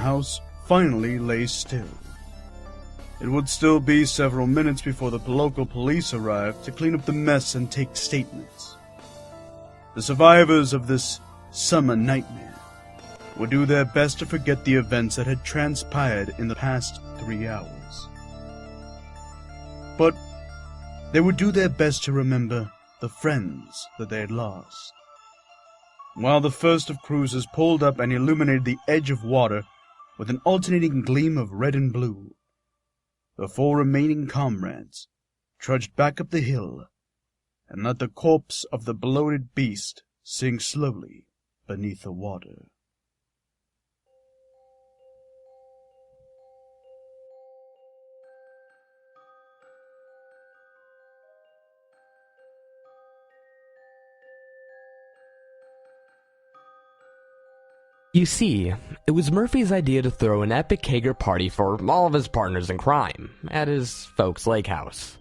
house finally lay still. It would still be several minutes before the local police arrived to clean up the mess and take statements. The survivors of this summer nightmare would do their best to forget the events that had transpired in the past 3 hours. But they would do their best to remember the friends that they had lost. While the first of cruisers pulled up and illuminated the edge of water with an alternating gleam of red and blue, the 4 remaining comrades trudged back up the hill and let the corpse of the bloated beast sink slowly beneath the water. You see, it was Murphy's idea to throw an epic kegger party for all of his partners in crime at his folks' Lakehouse.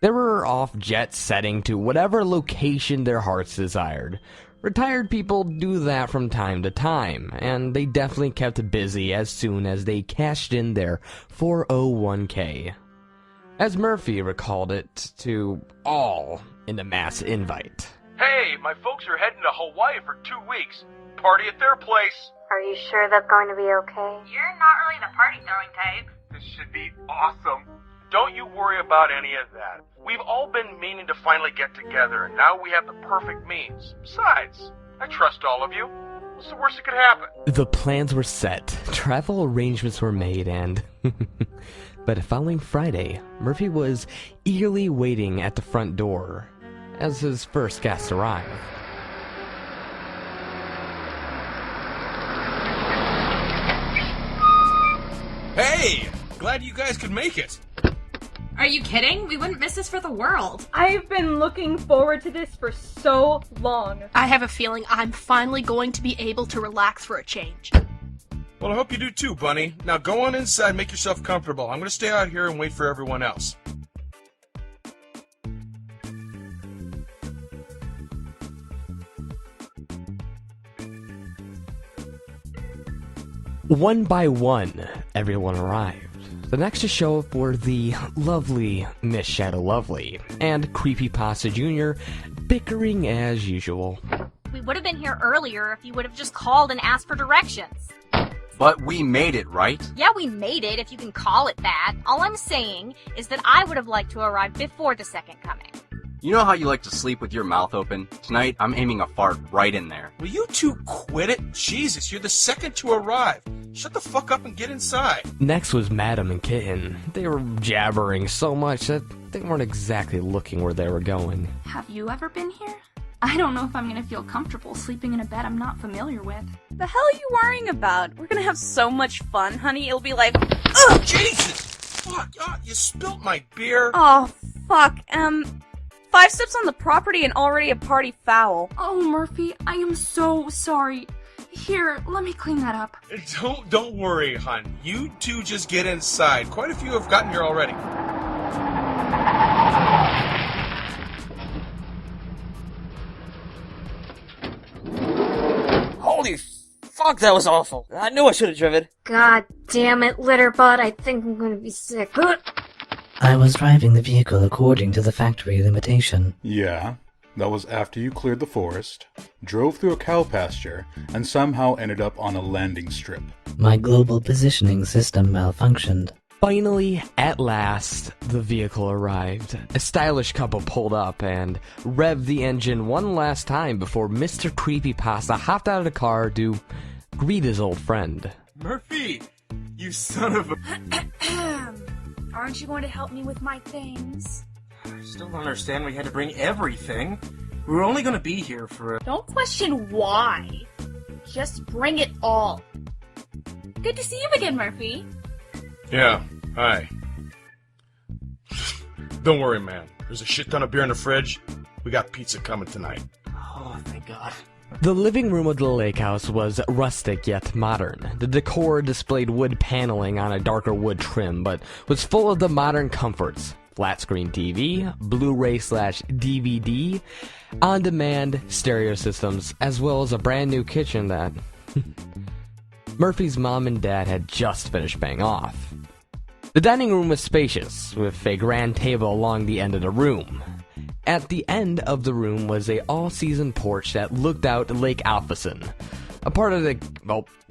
They were off jet setting to whatever location their hearts desired. Retired people do that from time to time, and they definitely kept busy as soon as they cashed in their 401k. As Murphy recalled it to all in the mass invite. Hey, my folks are heading to Hawaii for 2 weeks. Party at their place. Are you sure that's going to be okay? You're not really the party-throwing type. This should be awesome. Don't you worry about any of that. We've all been meaning to finally get together, and now we have the perfect means. Besides, I trust all of you. What's the worst that could happen? The plans were set, travel arrangements were made, and... But the following Friday, Murphy was eagerly waiting at the front door as his first guest arrived. Hey! Glad you guys could make it. Are you kidding? We wouldn't miss this for the world. I've been looking forward to this for so long. I have a feeling I'm finally going to be able to relax for a change. Well, I hope you do too, Bunny. Now go on inside, make yourself comfortable. I'm going to stay out here and wait for everyone else. One by one, everyone arrived. The next to show up were the lovely Miss Shadow Lovely and CreepyPastaJr, bickering as usual. We would have been here earlier if you would have just called and asked for directions. But we made it, right? Yeah, we made it, if you can call it that. All I'm saying is that I would have liked to arrive before the second coming. You know how you like to sleep with your mouth open? Tonight, I'm aiming a fart right in there. Will you two quit it? Jesus, you're the second to arrive. Shut the fuck up and get inside. Next was Madam and Kitten. They were jabbering so much that they weren't exactly looking where they were going. Have you ever been here? I don't know if I'm gonna feel comfortable sleeping in a bed I'm not familiar with. The hell are you worrying about? We're gonna have so much fun, honey. It'll be like... Ugh! Jesus! Fuck! Oh, you spilt my beer. Oh, fuck. 5 steps on the property and already a party foul. Oh, Murphy, I am so sorry. Here, let me clean that up. Don't worry, hon. You two just get inside. Quite a few have gotten here already. Holy fuck, that was awful. I knew I should have driven. God damn it, Litterbot. I think I'm gonna be sick. I was driving the vehicle according to the factory limitation. Yeah, that was after you cleared the forest, drove through a cow pasture, and somehow ended up on a landing strip. My global positioning system malfunctioned. Finally, at last, the vehicle arrived. A stylish couple pulled up and revved the engine one last time before Mr. CreepyPasta hopped out of the car to greet his old friend. Murphy, you son of a... Aren't you going to help me with my things? I still don't understand we had to bring everything. We were only going to be here for a... Don't question why. Just bring it all. Good to see you again, Murphy. Yeah, hi. Don't worry, man. There's a shit ton of beer in the fridge. We got pizza coming tonight. Oh, thank God. The living room of the lake house was rustic yet modern. The decor displayed wood paneling on a darker wood trim, but was full of the modern comforts. Flat screen TV, Blu-ray/DVD, on-demand stereo systems, as well as a brand new kitchen that Murphy's mom and dad had just finished paying off. The dining room was spacious, with a grand table along the end of the room. At the end of the room was a all-season porch that looked out Lake Alphason, a part of the,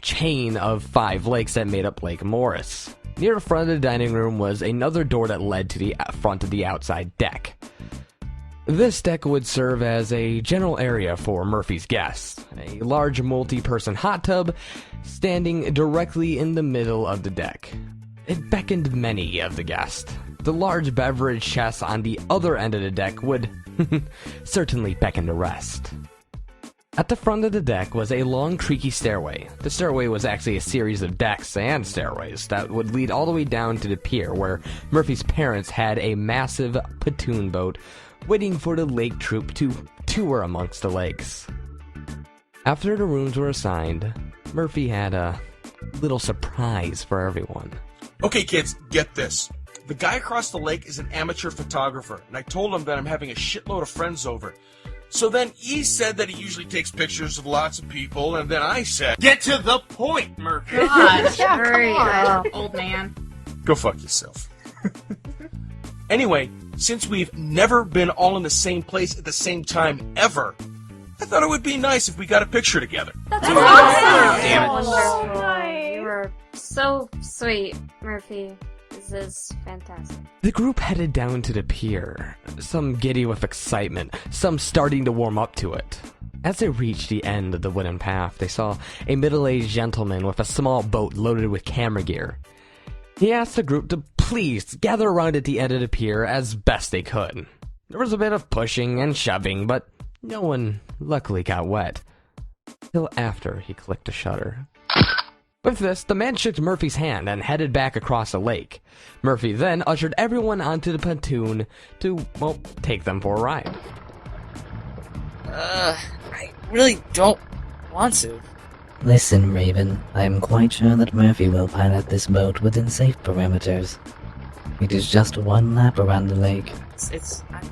chain of 5 lakes that made up Lake Morris. Near the front of the dining room was another door that led to the front of the outside deck. This deck would serve as a general area for Murphy's guests, a large multi-person hot tub standing directly in the middle of the deck. It beckoned many of the guests. The large beverage chest on the other end of the deck would certainly beckon the rest. At the front of the deck was a long, creaky stairway. The stairway was actually a series of decks and stairways that would lead all the way down to the pier where Murphy's parents had a massive pontoon boat waiting for the lake troupe to tour amongst the lakes. After the rooms were assigned, Murphy had a little surprise for everyone. Okay, kids, get this. The guy across the lake is an amateur photographer, and I told him that I'm having a shitload of friends over. So then he said that he usually takes pictures of lots of people, and then I said, get to the point, Murphy! God, Hurry up. old man. Go fuck yourself. Anyway, since we've never been all in the same place at the same time ever, I thought it would be nice if we got a picture together. That's awesome. Damn it. Oh, Wonderful. nice. You were so sweet, Murphy. This is fantastic. The group headed down to the pier, some giddy with excitement, some starting to warm up to it. As they reached the end of the wooden path, they saw a middle-aged gentleman with a small boat loaded with camera gear. He asked the group to please gather around at the end of the pier as best they could. There was a bit of pushing and shoving, but no one luckily got wet. Till after he clicked a shutter. With this, the man shook Murphy's hand and headed back across the lake. Murphy then ushered everyone onto the pontoon to, take them for a ride. I really don't want to. Listen, Raven, I am quite sure that Murphy will pilot this boat within safe parameters. It is just one lap around the lake. I'm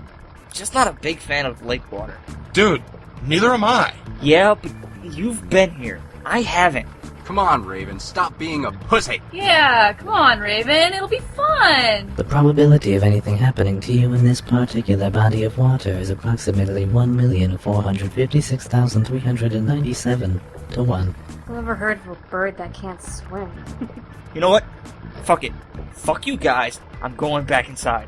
just not a big fan of lake water. Dude, neither am I. Yeah, but you've been here. I haven't. Come on, Raven, stop being a pussy. Yeah, come on, Raven. It'll be fun. The probability of anything happening to you in this particular body of water is approximately 1,456,397 to 1. Who ever heard of a bird that can't swim? You know what? Fuck it. Fuck you guys. I'm going back inside.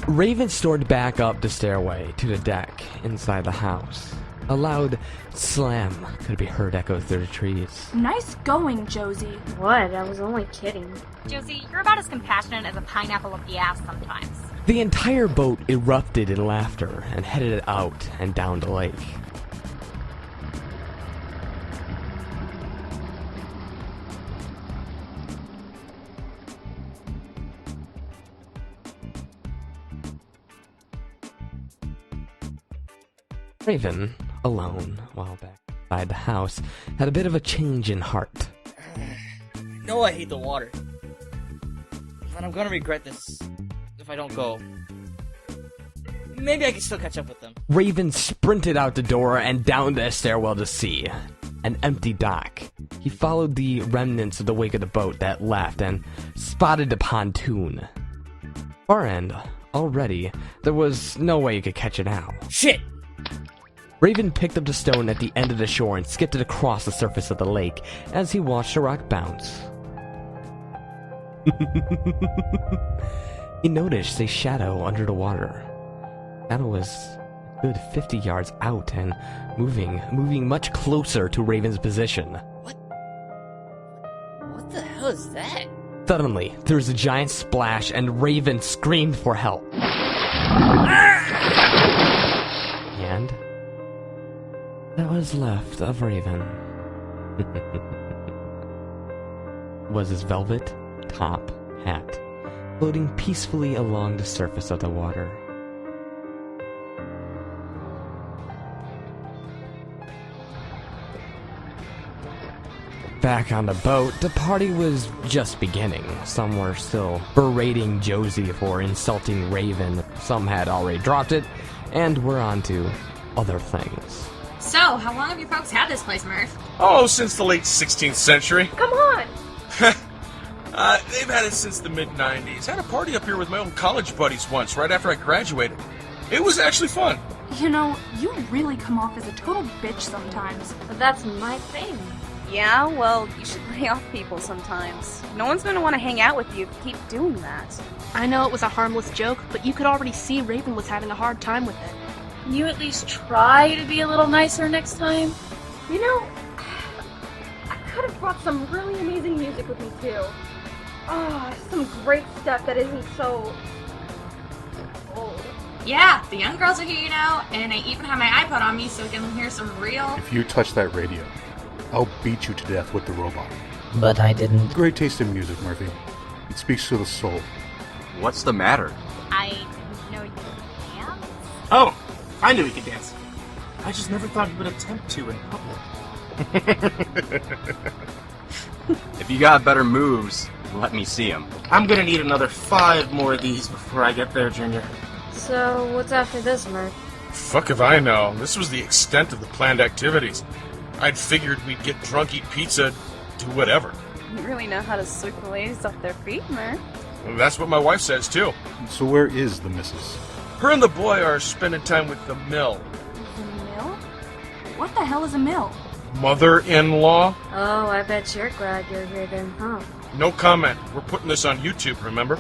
Raven stormed back up the stairway to the deck inside the house. A loud slam could be heard echo through the trees. Nice going, Josie. What? I was only kidding. Josie, you're about as compassionate as a pineapple up the ass sometimes. The entire boat erupted in laughter and headed out and down the lake. Raven, alone, while back inside the house, had a bit of a change in heart. I know I hate the water, but I'm gonna regret this if I don't go. Maybe I can still catch up with them. Raven sprinted out the door and down the stairwell to sea. An empty dock. He followed the remnants of the wake of the boat that left and spotted the pontoon. Far end, already, there was no way you could catch it now. Shit! Raven picked up the stone at the end of the shore and skipped it across the surface of the lake as he watched the rock bounce. He noticed a shadow under the water. The shadow was a good 50 yards out and moving much closer to Raven's position. What the hell is that? Suddenly, there was a giant splash and Raven screamed for help. And that was left of Raven was his velvet top hat, floating peacefully along the surface of the water. Back on the boat, the party was just beginning. Some were still berating Josie for insulting Raven, some had already dropped it, and were on to other things. So, how long have you folks had this place, Murph? Oh, since the late 16th century. Come on! They've had it since the mid-90s. Had a party up here with my old college buddies once, right after I graduated. It was actually fun. You know, you really come off as a total bitch sometimes. But that's my thing. Yeah, well, you should lay off people sometimes. No one's gonna want to hang out with you if you keep doing that. I know it was a harmless joke, but you could already see Raven was having a hard time with it. Can you at least try to be a little nicer next time? You know, I could have brought some really amazing music with me too. Oh, some great stuff that isn't so old. Yeah, the young girls are here, you know, and I even have my iPod on me so we can hear some real... If you touch that radio, I'll beat you to death with the robot. But I didn't. Great taste in music, Murphy. It speaks to the soul. What's the matter? I didn't know you could dance. Oh, I knew he could dance. I just never thought he would attempt to in public. If you got better moves, let me see them. I'm gonna need another 5 more of these before I get there, Junior. So, what's after this, Murph? Fuck if I know. This was the extent of the planned activities. I'd figured we'd get drunk, eat pizza, do whatever. You really know how to sweep the ladies off their feet, Murph. That's what my wife says, too. So where is the missus? Her and the boy are spending time with the mill. The mill? What the hell is a mill? Mother-in-law? Oh, I bet you're glad you're here then, huh? No comment. We're putting this on YouTube, remember?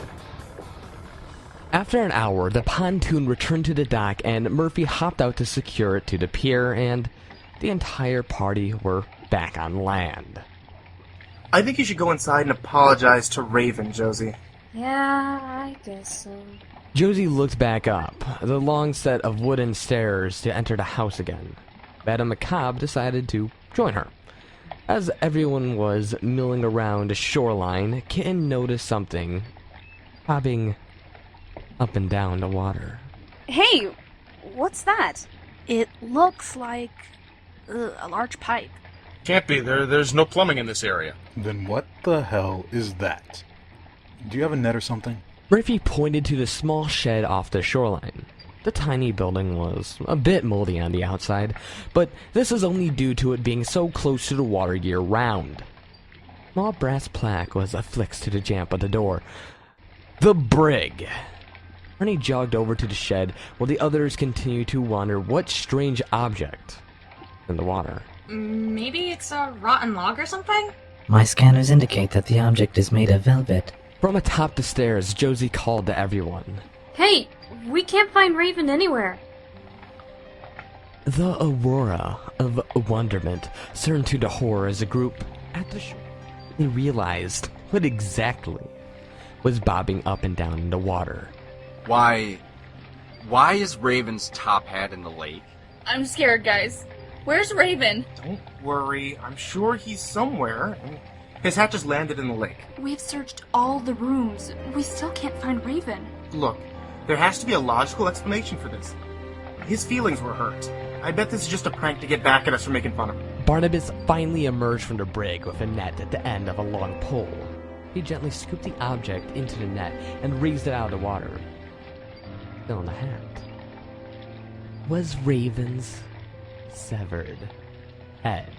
After an hour, the pontoon returned to the dock and Murphy hopped out to secure it to the pier and the entire party were back on land. I think you should go inside and apologize to Raven, Josie. Yeah, I guess so. Josie looked back up, the long set of wooden stairs to enter the house again. Madame Macabre decided to join her. As everyone was milling around the shoreline, Kitten noticed something bobbing up and down the water. Hey, what's that? It looks like a large pipe. Can't be. There's no plumbing in this area. Then what the hell is that? Do you have a net or something? Murphy pointed to the small shed off the shoreline. The tiny building was a bit moldy on the outside, but this is only due to it being so close to the water year-round. A small brass plaque was affixed to the jamb of the door. The Brig. Barney jogged over to the shed while the others continued to wonder what strange object in the water. Maybe it's a rotten log or something? My scanners indicate that the object is made of velvet. From atop the stairs, Josie called to everyone. Hey, we can't find Raven anywhere. The aurora of wonderment turned to the horror as a group at the shore. They realized what exactly was bobbing up and down in the water. Why is Raven's top hat in the lake? I'm scared, guys. Where's Raven? Don't worry. I'm sure he's somewhere. His hat just landed in the lake. We've searched all the rooms. We still can't find Raven. Look, there has to be a logical explanation for this. His feelings were hurt. I bet this is just a prank to get back at us for making fun of him. Barnabas finally emerged from the brig with a net at the end of a long pole. He gently scooped the object into the net and raised it out of the water. Still in the hat was Raven's severed head.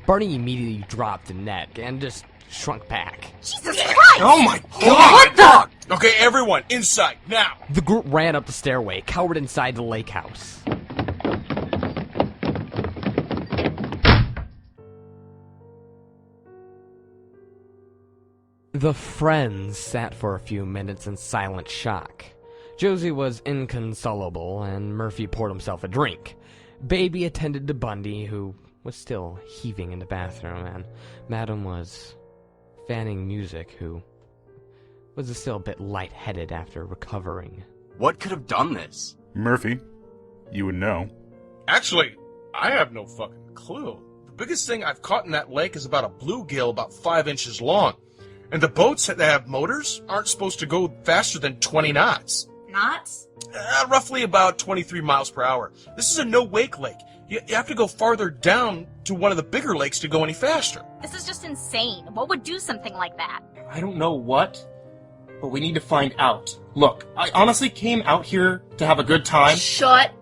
Barney immediately dropped the net and just shrunk back. Jesus Christ! Oh my god! What the? Okay, everyone, inside, now! The group ran up the stairway, cowered inside the Lakehouse. The friends sat for a few minutes in silent shock. Josie was inconsolable, and Murphy poured himself a drink. Baby attended to Bundy, who was still heaving in the bathroom, and Madam was fanning Music, who was still a bit lightheaded after recovering. What could have done this? Murphy, you would know. Actually, I have no fucking clue. The biggest thing I've caught in that lake is about a bluegill about 5 inches long. And the boats that have motors aren't supposed to go faster than 20 knots. Knots? Roughly about 23 miles per hour. This is a no-wake lake. You have to go farther down to one of the bigger lakes to go any faster. This is just insane. What would do something like that? I don't know what, but we need to find out. Look, I honestly came out here to have a good time. Shut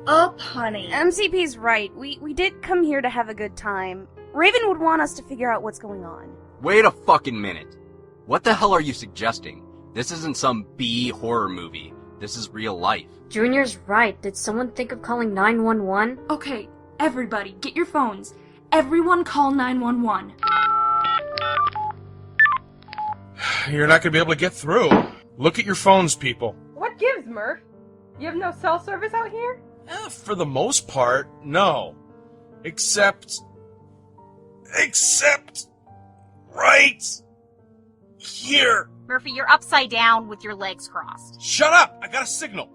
up, honey. MCP's right. We did come here to have a good time. Raven would want us to figure out what's going on. Wait a fucking minute. What the hell are you suggesting? This isn't some B horror movie. This is real life. Junior's right. Did someone think of calling 911? Okay, everybody, get your phones. Everyone call 911. You're not gonna be able to get through. Look at your phones, people. What gives, Murph? You have no cell service out here? For the most part, no. Except right here. Murphy, you're upside down with your legs crossed. Shut up! I got a signal.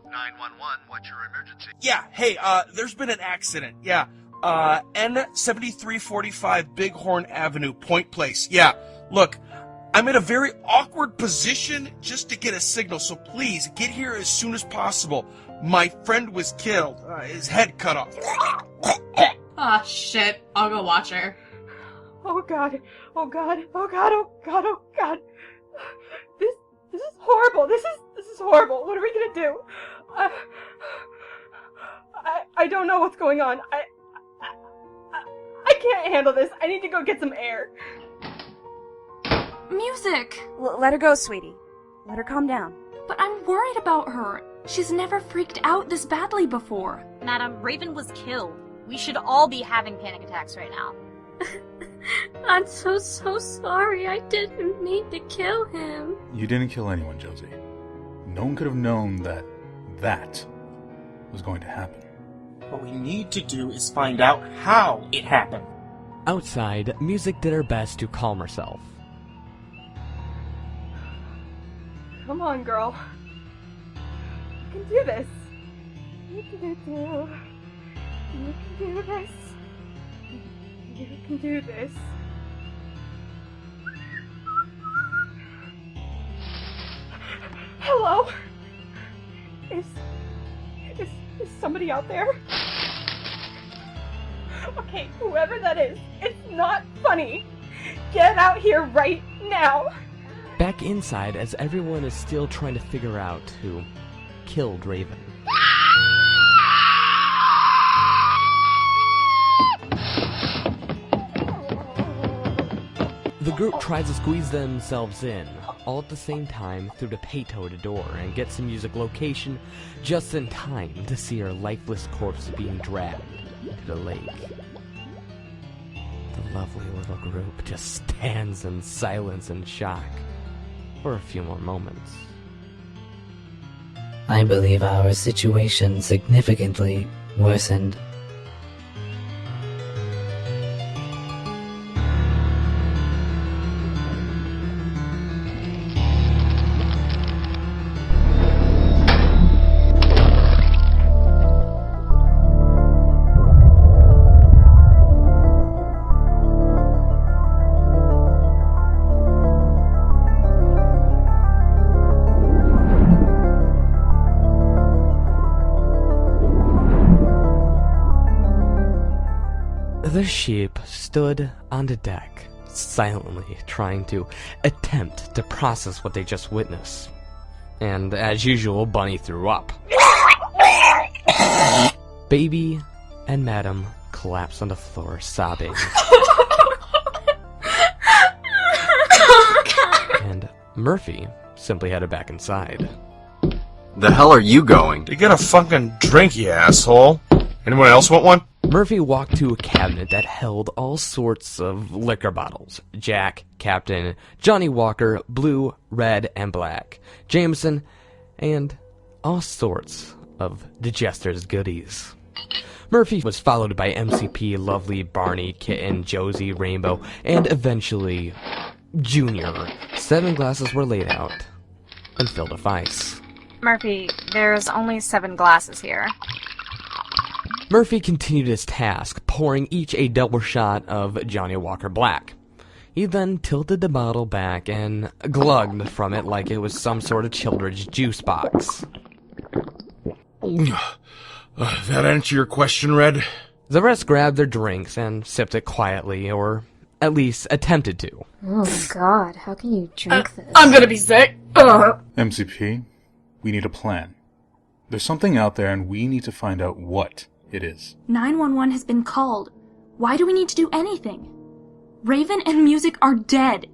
911, what's your emergency? Yeah, hey, there's been an accident. Yeah, N7345 Bighorn Avenue, Point Place. Yeah, look, I'm in a very awkward position just to get a signal, so please, get here as soon as possible. My friend was killed, his head cut off. Ah, shit. I'll go watch her. Oh god, oh god, oh god, oh god, oh god. This is horrible. This is horrible. What are we gonna do? I don't know what's going on. I can't handle this. I need to go get some air. Music! Let her go, sweetie. Let her calm down. But I'm worried about her. She's never freaked out this badly before. Madam, Raven was killed. We should all be having panic attacks right now. I'm so sorry. I didn't mean to kill him. You didn't kill anyone, Josie. No one could have known that was going to happen. What we need to do is find out how it happened. Outside, Music did her best to calm herself. Come on, girl. You can do this. You can do this. You can do this. Hello? Is somebody out there? Okay, whoever that is, it's not funny. Get out here right now. Back inside, as everyone is still trying to figure out who killed Raven. The group tries to squeeze themselves in, all at the same time through the pay-toed door, and gets to Music location just in time to see her lifeless corpse being dragged to the lake. The lovely little group just stands in silence and shock for a few more moments. I believe our situation significantly worsened. The sheep stood on the deck, silently trying to attempt to process what they just witnessed. And as usual, Bunny threw up. Baby and Madam collapsed on the floor, sobbing. And Murphy simply headed back inside. The hell are you going? To get a fucking drink, you asshole. Anyone else want one? Murphy walked to a cabinet that held all sorts of liquor bottles. Jack, Captain, Johnny Walker, Blue, Red, and Black, Jameson, and all sorts of Digester's goodies. Murphy was followed by MCP, Lovely, Barney, Kitten, Josie, Rainbow, and eventually Junior. 7 glasses were laid out and filled with ice. Murphy, there's only 7 glasses here. Murphy continued his task, pouring each a double shot of Johnny Walker Black. He then tilted the bottle back and glugged from it like it was some sort of children's juice box. That answer your question, Red? The rest grabbed their drinks and sipped it quietly, or at least attempted to. Oh god, how can you drink this? I'm gonna be sick. MCP, we need a plan. There's something out there and we need to find out what it is. 911 has been called. Why do we need to do anything? Raven and Music are dead.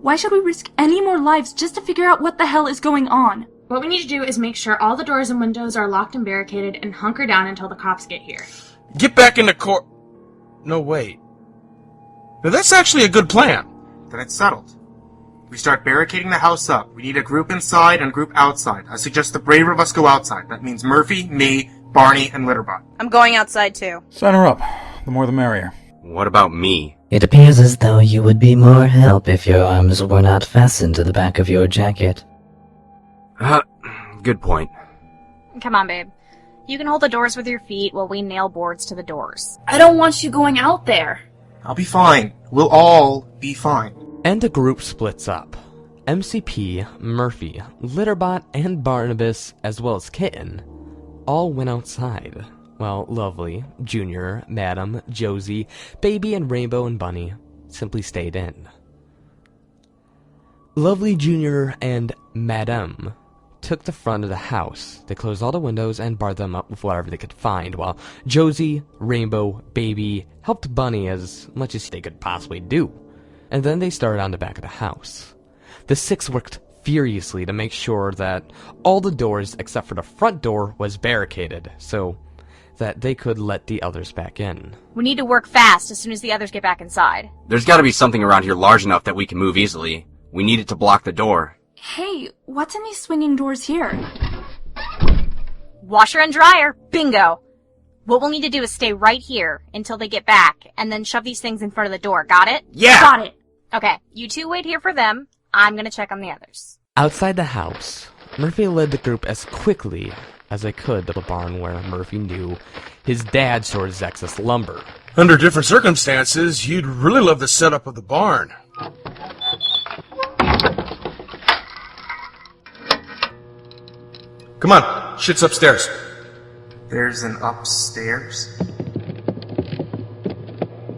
Why should we risk any more lives just to figure out what the hell is going on? What we need to do is make sure all the doors and windows are locked and barricaded and hunker down until the cops get here. Get back into No, wait. Now that's actually a good plan. Then it's settled. We start barricading the house up. We need a group inside and a group outside. I suggest the braver of us go outside. That means Murphy, me, Barney, and Litterbot. I'm going outside too. Sign her up. The more the merrier. What about me? It appears as though you would be more help if your arms were not fastened to the back of your jacket. Good point. Come on, babe. You can hold the doors with your feet while we nail boards to the doors. I don't want you going out there. I'll be fine. We'll all be fine. And the group splits up. MCP, Murphy, Litterbot, and Barnabas, as well as Kitten, all went outside, while Lovely, Junior, Madam, Josie, Baby, and Rainbow and Bunny simply stayed in. Lovely, Junior, and Madam took the front of the house. They closed all the windows and barred them up with whatever they could find, while Josie, Rainbow, Baby helped Bunny as much as they could possibly do. And then they started on the back of the house. The six worked furiously to make sure that all the doors except for the front door was barricaded, so that they could let the others back in. We need to work fast as soon as the others get back inside. There's gotta be something around here large enough that we can move easily. We need it to block the door. Hey, what's in these swinging doors here? Washer and dryer. Bingo. What we'll need to do is stay right here until they get back, and then shove these things in front of the door. Got it? Yeah! Got it. Okay, you two wait here for them. I'm gonna check on the others. Outside the house, Murphy led the group as quickly as they could to the barn where Murphy knew his dad stored his excess lumber. Under different circumstances, you'd really love the setup of the barn. Come on, shit's upstairs. There's an upstairs?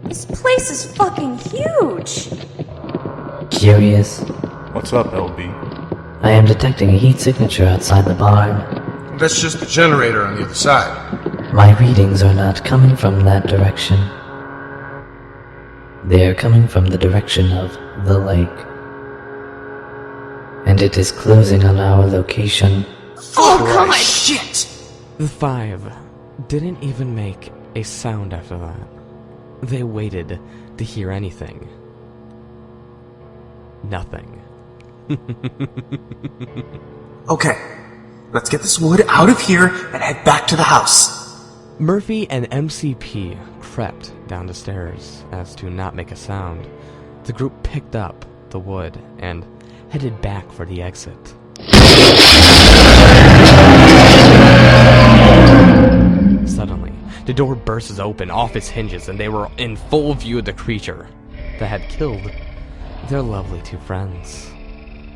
This place is fucking huge. Curious? What's up, LB? I am detecting a heat signature outside the barn. That's just the generator on the other side. My readings are not coming from that direction. They are coming from the direction of the lake. And it is closing on our location. Oh god! Shit! The five didn't even make a sound after that. They waited to hear anything. Nothing. Okay, let's get this wood out of here and head back to the house. Murphy and MCP crept down the stairs as to not make a sound. The group picked up the wood and headed back for the exit. Suddenly, the door bursts open off its hinges and they were in full view of the creature that had killed their lovely two friends.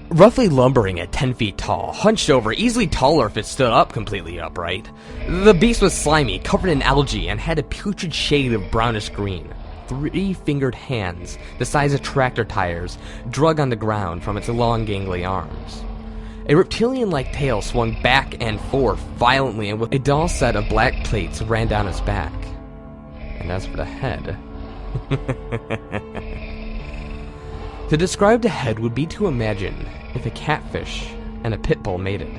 Roughly lumbering at 10 feet tall, hunched over, easily taller if it stood up completely upright, the beast was slimy, covered in algae, and had a putrid shade of brownish green. 3-fingered hands, the size of tractor tires, drug on the ground from its long gangly arms. A reptilian-like tail swung back and forth violently, and with a dull set of black plates ran down its back. And as for the head... To describe the head would be to imagine if a catfish and a pit bull mated.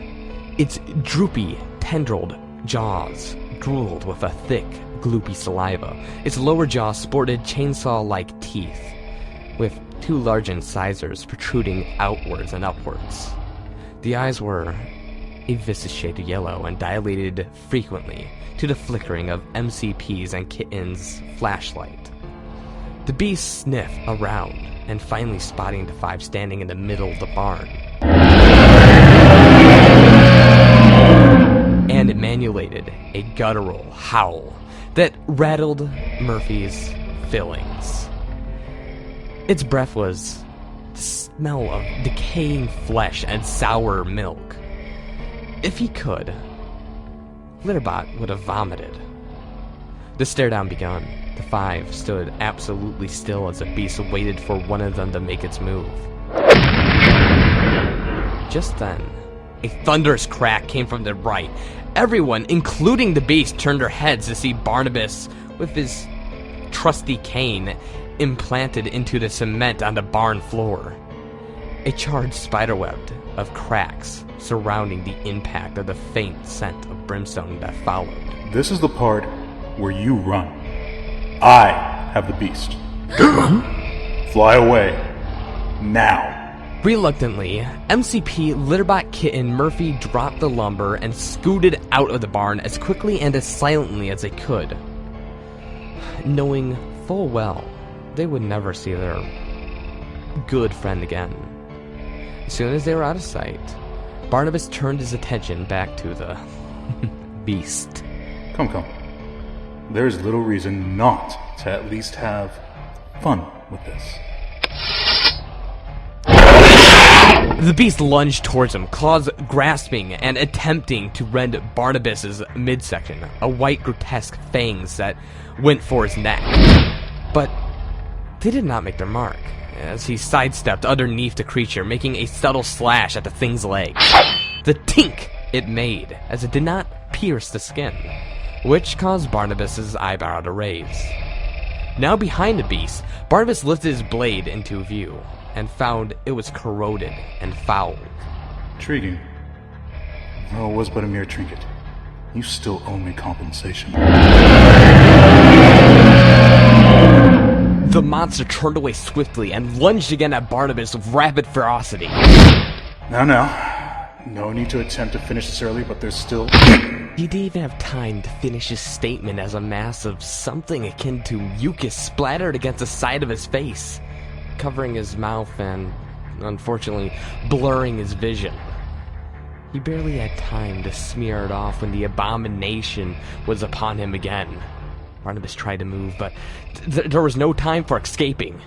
Its droopy, tendrilled jaws drooled with a thick, gloopy saliva. Its lower jaw sported chainsaw-like teeth, with 2 large incisors protruding outwards and upwards. The eyes were a viscous shade of yellow and dilated frequently to the flickering of MCP's and Kitten's flashlight. The beast sniffed around, and finally spotting the 5 standing in the middle of the barn. And emanated a guttural howl that rattled Murphy's fillings. Its breath was the smell of decaying flesh and sour milk. If he could, Litterbot would have vomited. The stare-down begun. The 5 stood absolutely still as the beast waited for one of them to make its move. Just then, A thunderous crack came from the right. Everyone, including the beast, turned their heads to see Barnabas with his trusty cane implanted into the cement on the barn floor. A charred spiderweb of cracks surrounding the impact of the faint scent of brimstone that followed. This is the part where you run. I have the beast. Run? Fly away. Now. Reluctantly, MCP, Litterbot Kitten, Murphy dropped the lumber and scooted out of the barn as quickly and as silently as they could, knowing full well they would never see their good friend again. As soon as they were out of sight, Barnabas turned his attention back to the beast. Come. There's little reason not to at least have fun with this. The beast lunged towards him, claws grasping and attempting to rend Barnabas's midsection, a white grotesque fangs that went for his neck. But they did not make their mark, as he sidestepped underneath the creature, making a subtle slash at the thing's legs. The tink it made, as it did not pierce the skin, which caused Barnabas's eyebrow to raise. Now behind the beast, Barnabas lifted his blade into view, and found it was corroded and foul. Intriguing. Though it was but a mere trinket, you still owe me compensation. The monster turned away swiftly and lunged again at Barnabas with rapid ferocity. Now. No need to attempt to finish this early, but there's still... He didn't even have time to finish his statement as a mass of something akin to mucus splattered against the side of his face, covering his mouth and, unfortunately, blurring his vision. He barely had time to smear it off when the abomination was upon him again. Barnabas tried to move, but there was no time for escaping.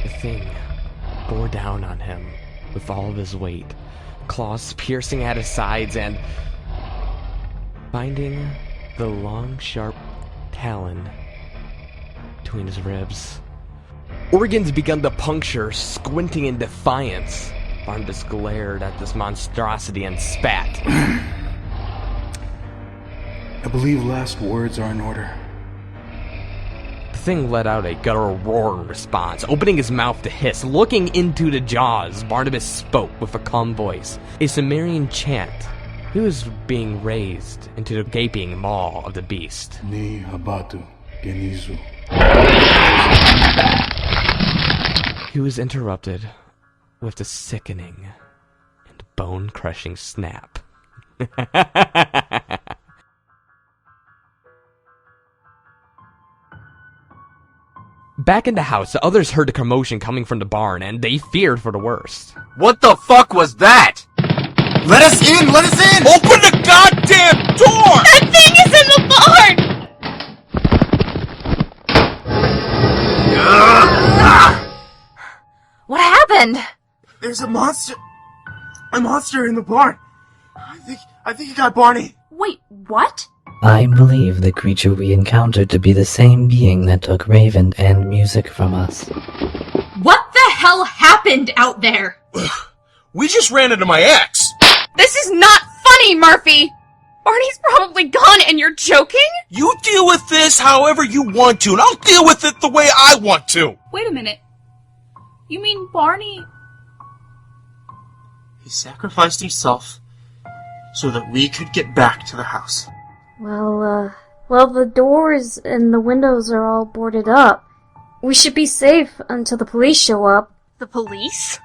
The thing bore down on him with all of his weight, claws piercing at his sides and finding the long, sharp talon between his ribs. Organs began to puncture, squinting in defiance. Barnabas glared at this monstrosity and spat. I believe last words are in order. The thing let out a guttural roar in response, opening his mouth to hiss. Looking into the jaws, Barnabas spoke with a calm voice, a Sumerian chant. He was being raised into the gaping maw of the beast. Ni abatu genizu. He was interrupted with a sickening and bone-crushing snap. Back in the house, the others heard the commotion coming from the barn, and they feared for the worst. What the fuck was that? Let us in! Let us in! Open the goddamn door! That thing is in the barn! What happened? There's a monster in the barn. I think he got Barney. Wait, what? I believe the creature we encountered to be the same being that took Raven and music from us. What the hell happened out there? We just ran into my ex. This is not funny, Murphy! Barney's probably gone and you're joking? You deal with this however you want to, and I'll deal with it the way I want to. Wait a minute. You mean Barney... He sacrificed himself so that we could get back to the house. Well, the doors and the windows are all boarded up. We should be safe until the police show up. The police?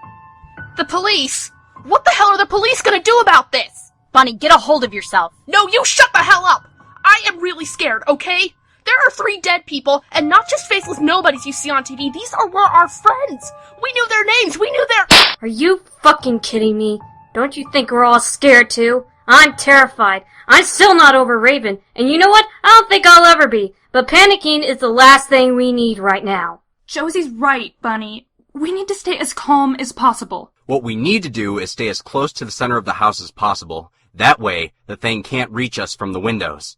The police? What the hell are the police gonna do about this? Bunny, get a hold of yourself. No, you shut the hell up! I am really scared, okay? There are 3 dead people, and not just faceless nobodies you see on TV. These were our friends. We knew their names. We knew their... Are you fucking kidding me? Don't you think we're all scared too? I'm terrified. I'm still not over Raven. And you know what? I don't think I'll ever be. But panicking is the last thing we need right now. Josie's right, Bunny. We need to stay as calm as possible. What we need to do is stay as close to the center of the house as possible. That way, the thing can't reach us from the windows.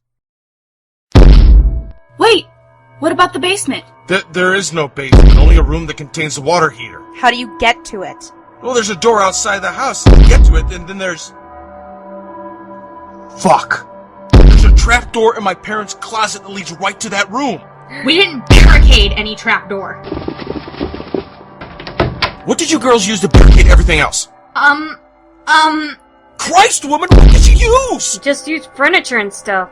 Wait! What about the basement? There is no basement, only a room that contains the water heater. How do you get to it? Well, there's a door outside the house. You get to it, and then there's... Fuck. There's a trapdoor in my parents' closet that leads right to that room. We didn't barricade any trapdoor. What did you girls use to barricade everything else? Christ, woman, what did you use? Just use furniture and stuff.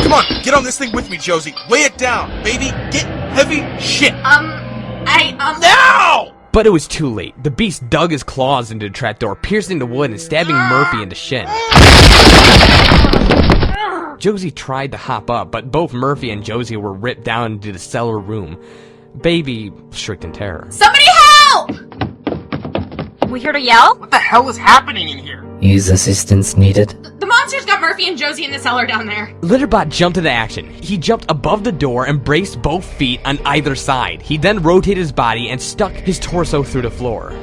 Come on, get on this thing with me, Josie. Lay it down, baby. Get heavy shit. Now! But it was too late. The beast dug his claws into the trapdoor, piercing the wood and stabbing Murphy in the shin. Josie tried to hop up, but both Murphy and Josie were ripped down into the cellar room. Baby shrieked in terror. Somebody help! We heard her yell? What the hell is happening in here? Is assistance needed? The monster's got Murphy and Josie in the cellar down there. Litterbot jumped into action. He jumped above the door and braced both feet on either side. He then rotated his body and stuck his torso through the floor.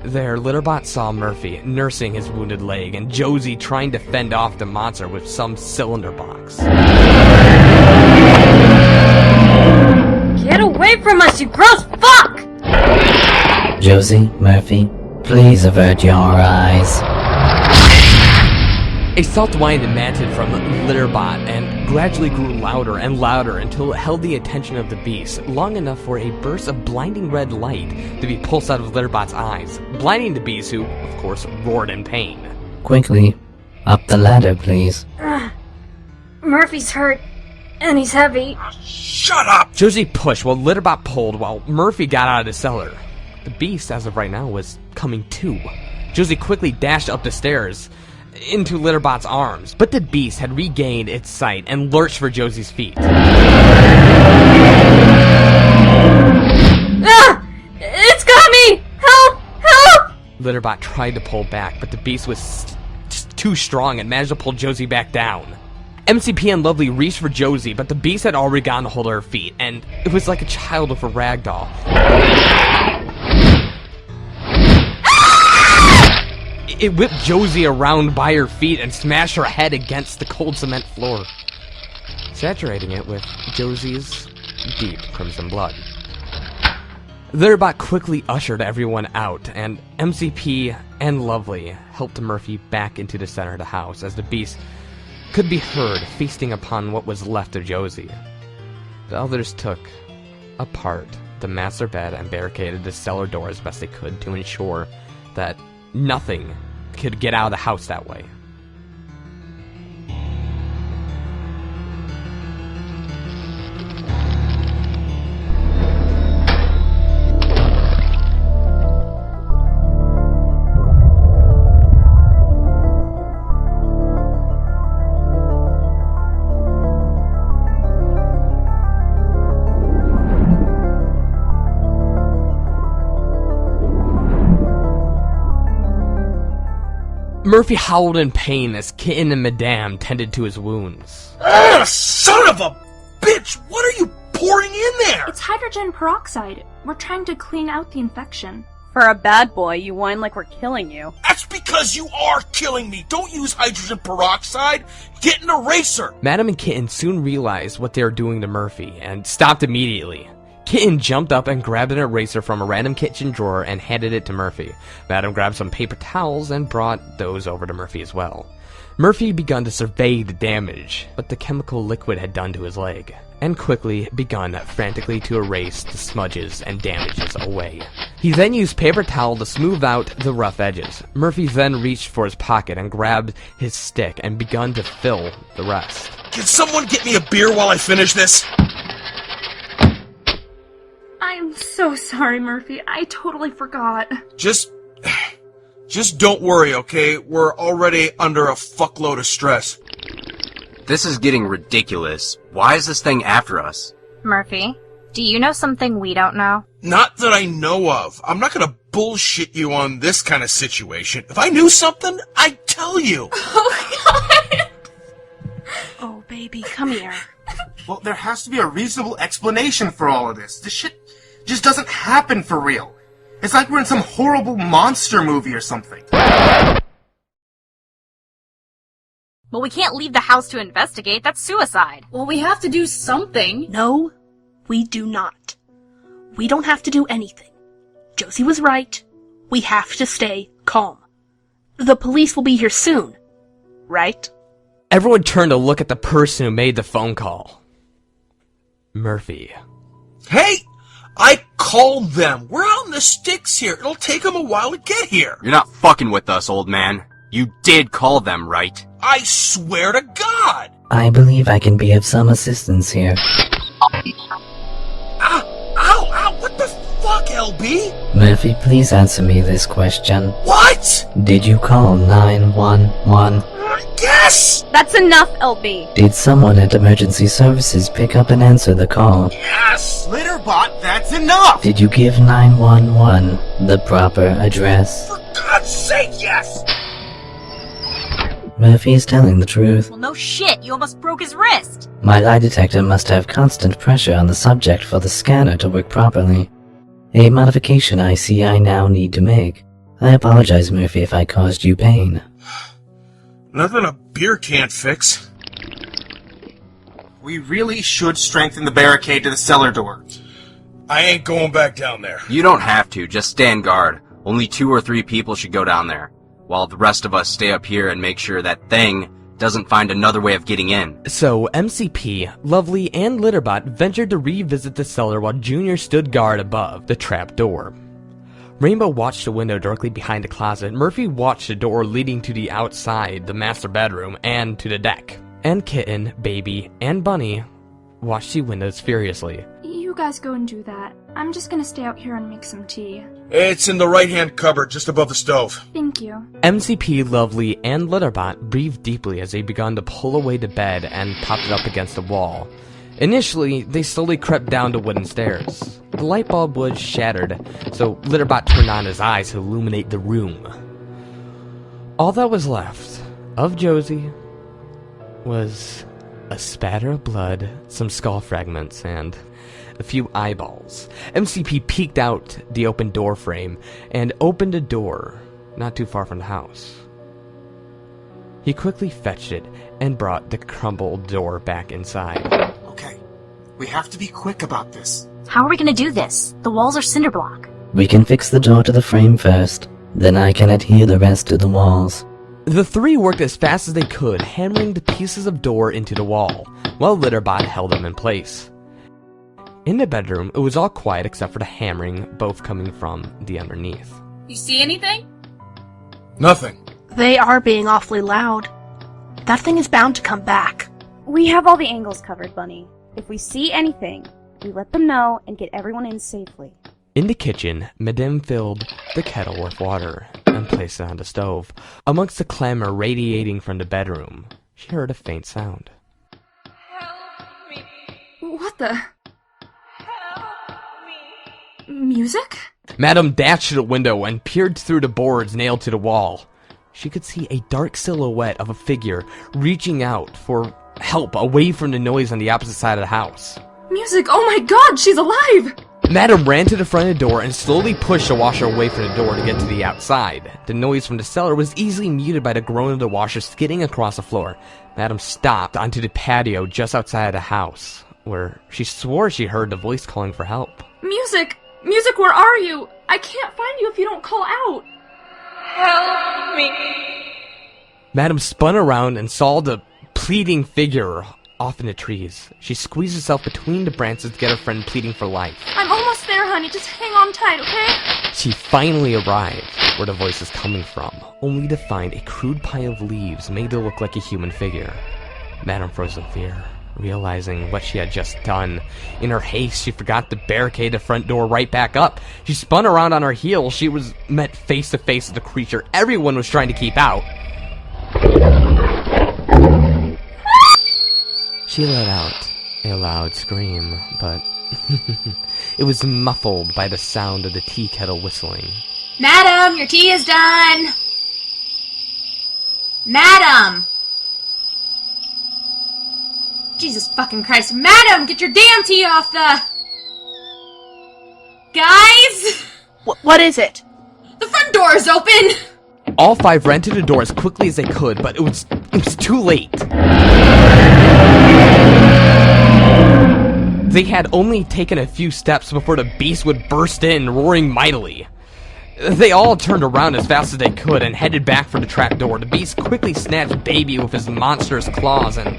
There, Litterbot saw Murphy nursing his wounded leg and Josie trying to fend off the monster with some cylinder box. Get away from us, you gross fuck! Josie, Murphy, please avert your eyes. A soft whine emitted from Litterbot and gradually grew louder and louder until it held the attention of the beast, long enough for a burst of blinding red light to be pulsed out of Litterbot's eyes, blinding the beast who, of course, roared in pain. Quickly, up the ladder, please. Murphy's hurt, and he's heavy. Shut up! Josie pushed while Litterbot pulled while Murphy got out of the cellar. The beast, as of right now, was coming to. Josie quickly dashed up the stairs into Litterbot's arms, but the beast had regained its sight and lurched for Josie's feet. Ah! It's got me! Help! Help! Litterbot tried to pull back, but the beast was just too strong and managed to pull Josie back down. MCP and Lovely reached for Josie, but the beast had already gotten a hold of her feet, and it was like a child with a rag doll. It whipped Josie around by her feet and smashed her head against the cold cement floor, saturating it with Josie's deep crimson blood. Litterbot quickly ushered everyone out, and MCP and Lovely helped Murphy back into the center of the house as the beast could be heard feasting upon what was left of Josie. The others took apart the master bed and barricaded the cellar door as best they could to ensure that nothing could get out of the house that way. Murphy howled in pain as Kitten and Madame tended to his wounds. Ah, son of a bitch! What are you pouring in there? It's hydrogen peroxide. We're trying to clean out the infection. For a bad boy, you whine like we're killing you. That's because you are killing me! Don't use hydrogen peroxide! Get an eraser! Madame and Kitten soon realized what they were doing to Murphy and stopped immediately. Kitten jumped up and grabbed an eraser from a random kitchen drawer and handed it to Murphy. Madame grabbed some paper towels and brought those over to Murphy as well. Murphy began to survey the damage, what the chemical liquid had done to his leg, and quickly begun frantically to erase the smudges and damages away. He then used paper towel to smooth out the rough edges. Murphy then reached for his pocket and grabbed his stick and begun to fill the rest. Can someone get me a beer while I finish this? I'm so sorry, Murphy. I totally forgot. Just don't worry, okay? We're already under a fuckload of stress. This is getting ridiculous. Why is this thing after us? Murphy, do you know something we don't know? Not that I know of. I'm not gonna bullshit you on this kind of situation. If I knew something, I'd tell you. Oh, God! Oh, baby, come here. Well, there has to be a reasonable explanation for all of this. This shit just doesn't happen for real. It's like we're in some horrible monster movie or something. Well, we can't leave the house to investigate. That's suicide. Well, we have to do something. No, we do not. We don't have to do anything. Josie was right. We have to stay calm. The police will be here soon, right? Everyone turned to look at the person who made the phone call. Murphy. Hey! I called them! We're out in the sticks here. It'll take them a while to get here. You're not fucking with us, old man. You did call them, right? I swear to God! I believe I can be of some assistance here. Ow! What the fuck, LB? Murphy, please answer me this question. What? Did you call 911? Yes! That's enough, LB. Did someone at emergency services pick up and answer the call? Yes! Litterbot, that's enough! Did you give 911 the proper address? For God's sake, yes! Murphy is telling the truth. Well, no shit, you almost broke his wrist. My lie detector must have constant pressure on the subject for the scanner to work properly. A modification I see I now need to make. I apologize, Murphy, if I caused you pain. Nothing a beer can't fix. We really should strengthen the barricade to the cellar door. I ain't going back down there. You don't have to, just stand guard. Only 2 or 3 people should go down there, while the rest of us stay up here and make sure that thing doesn't find another way of getting in. So, MCP, Lovely, and Litterbot ventured to revisit the cellar while Junior stood guard above the trap door. Rainbow watched a window directly behind the closet. Murphy watched a door leading to the outside, the master bedroom, and to the deck. And Kitten, Baby, and Bunny watched the windows furiously. You guys go and do that. I'm just gonna stay out here and make some tea. It's in the right-hand cupboard, just above the stove. Thank you. MCP, Lovely, and Litterbot breathed deeply as they began to pull away the bed and popped it up against the wall. Initially, they slowly crept down the wooden stairs. The light bulb was shattered, so Litterbot turned on his eyes to illuminate the room. All that was left of Josie was a spatter of blood, some skull fragments, and a few eyeballs. MCP peeked out the open door frame and opened a door not too far from the house. He quickly fetched it and brought the crumbled door back inside. Okay, we have to be quick about this. How are we gonna do this? The walls are cinder block. We can fix the door to the frame first, then I can adhere the rest to the walls. The 3 worked as fast as they could, hammering the pieces of door into the wall, while Litterbot held them in place. In the bedroom, it was all quiet except for the hammering, both coming from the underneath. You see anything? Nothing. They are being awfully loud. That thing is bound to come back. We have all the angles covered, Bunny. If we see anything, we let them know and get everyone in safely. In the kitchen, Madame filled the kettle with water and placed it on the stove. Amongst the clamor radiating from the bedroom, she heard a faint sound. What the? Music? Madame dashed to the window and peered through the boards nailed to the wall. She could see a dark silhouette of a figure reaching out for help away from the noise on the opposite side of the house. Music! Oh my god, she's alive! Madame ran to the front of the door and slowly pushed the washer away from the door to get to the outside. The noise from the cellar was easily muted by the groan of the washer skidding across the floor. Madame stopped onto the patio just outside of the house, where she swore she heard the voice calling for help. Music! Music, where are you? I can't find you if you don't call out! Help me! Madame spun around and saw the pleading figure off in the trees. She squeezed herself between the branches to get her friend pleading for life. I'm almost there, honey. Just hang on tight, okay? She finally arrived where the voice was coming from, only to find a crude pile of leaves made to look like a human figure. Madame froze in fear, realizing what she had just done. In her haste, she forgot to barricade the front door right back up. She spun around on her heel. She was met face to face with the creature everyone was trying to keep out. She let out a loud scream, but it was muffled by the sound of the tea kettle whistling. Madam, your tea is done! Madam! Jesus fucking Christ. Madam, get your damn tea off the... Guys? What is it? The front door is open! All 5 ran to the door as quickly as they could, but it was too late. They had only taken a few steps before the beast would burst in, roaring mightily. They all turned around as fast as they could and headed back for the trapdoor. The beast quickly snatched Baby with his monstrous claws and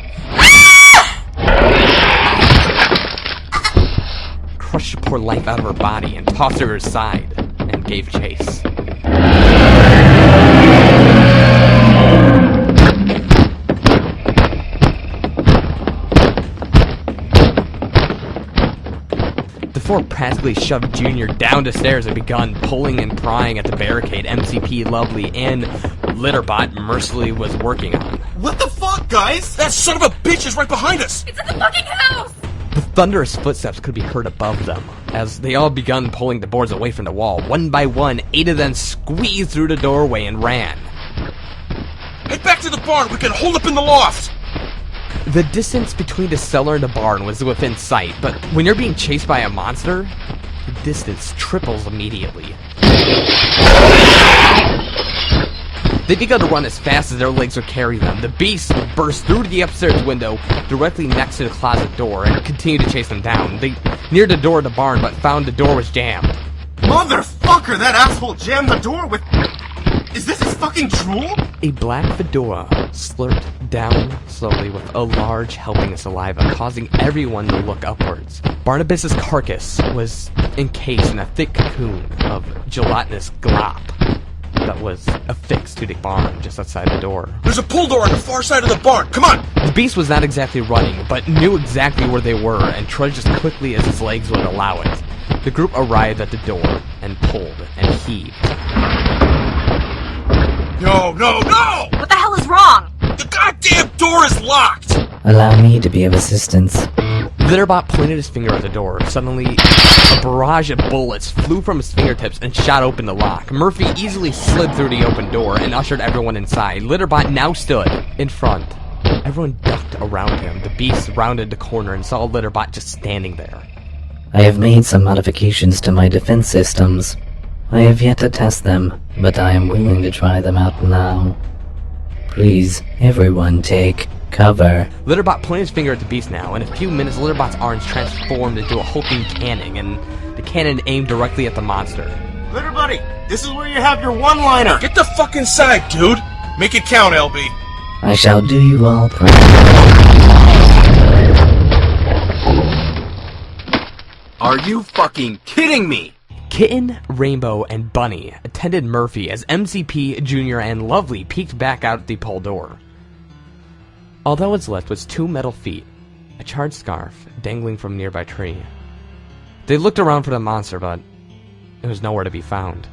crushed the poor life out of her body and tossed her to her side and gave chase. The four practically shoved Junior down the stairs and begun pulling and prying at the barricade MCP Lovely and Litterbot mercilessly was working on. What the fuck, guys? That son of a bitch is right behind us! It's in the fucking house! The thunderous footsteps could be heard above them. As they all begun pulling the boards away from the wall, one by one, 8 of them squeezed through the doorway and ran. Head back to the barn, we can hold up in the loft! The distance between the cellar and the barn was within sight, but when you're being chased by a monster, the distance triples immediately. They began to run as fast as their legs would carry them. The beast burst through the upstairs window directly next to the closet door and continued to chase them down. They neared the door of the barn but found the door was jammed. Motherfucker, that asshole jammed the door with... Is this his fucking drool? A black fedora slurped down slowly with a large helping of saliva, causing everyone to look upwards. Barnabas's carcass was encased in a thick cocoon of gelatinous glop that was affixed to the barn just outside the door. There's a pull door on the far side of the barn, come on! The beast was not exactly running, but knew exactly where they were and trudged as quickly as his legs would allow it. The group arrived at the door and pulled and heaved. No! What the hell is wrong? The goddamn door is locked! Allow me to be of assistance. Litterbot pointed his finger at the door. Suddenly, a barrage of bullets flew from his fingertips and shot open the lock. Murphy easily slid through the open door and ushered everyone inside. Litterbot now stood in front. Everyone ducked around him. The beast rounded the corner and saw Litterbot just standing there. I have made some modifications to my defense systems. I have yet to test them, but I am willing to try them out now. Please, everyone take cover. Litterbot pointed his finger at the beast now. In a few minutes, Litterbot's arms transformed into a hulking cannon, and the cannon aimed directly at the monster. Litterbuddy, this is where you have your one-liner. Get the fuck inside, dude! Make it count, LB. I shall do you all proud. Are you fucking kidding me? Kitten, Rainbow, and Bunny attended Murphy as MCP, Junior, and Lovely peeked back out the pole door. All that was left was 2 metal feet, a charred scarf dangling from a nearby tree. They looked around for the monster, but it was nowhere to be found.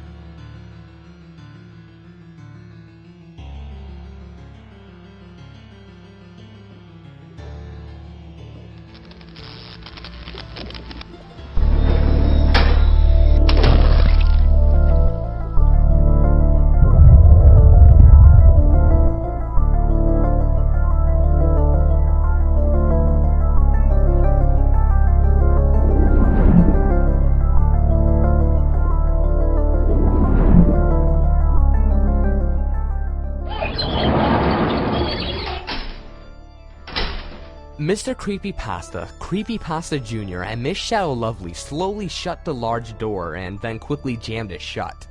Mr. CreepyPasta, CreepyPastaJr, and Miss Shadow Lovely slowly shut the large door and then quickly jammed it shut.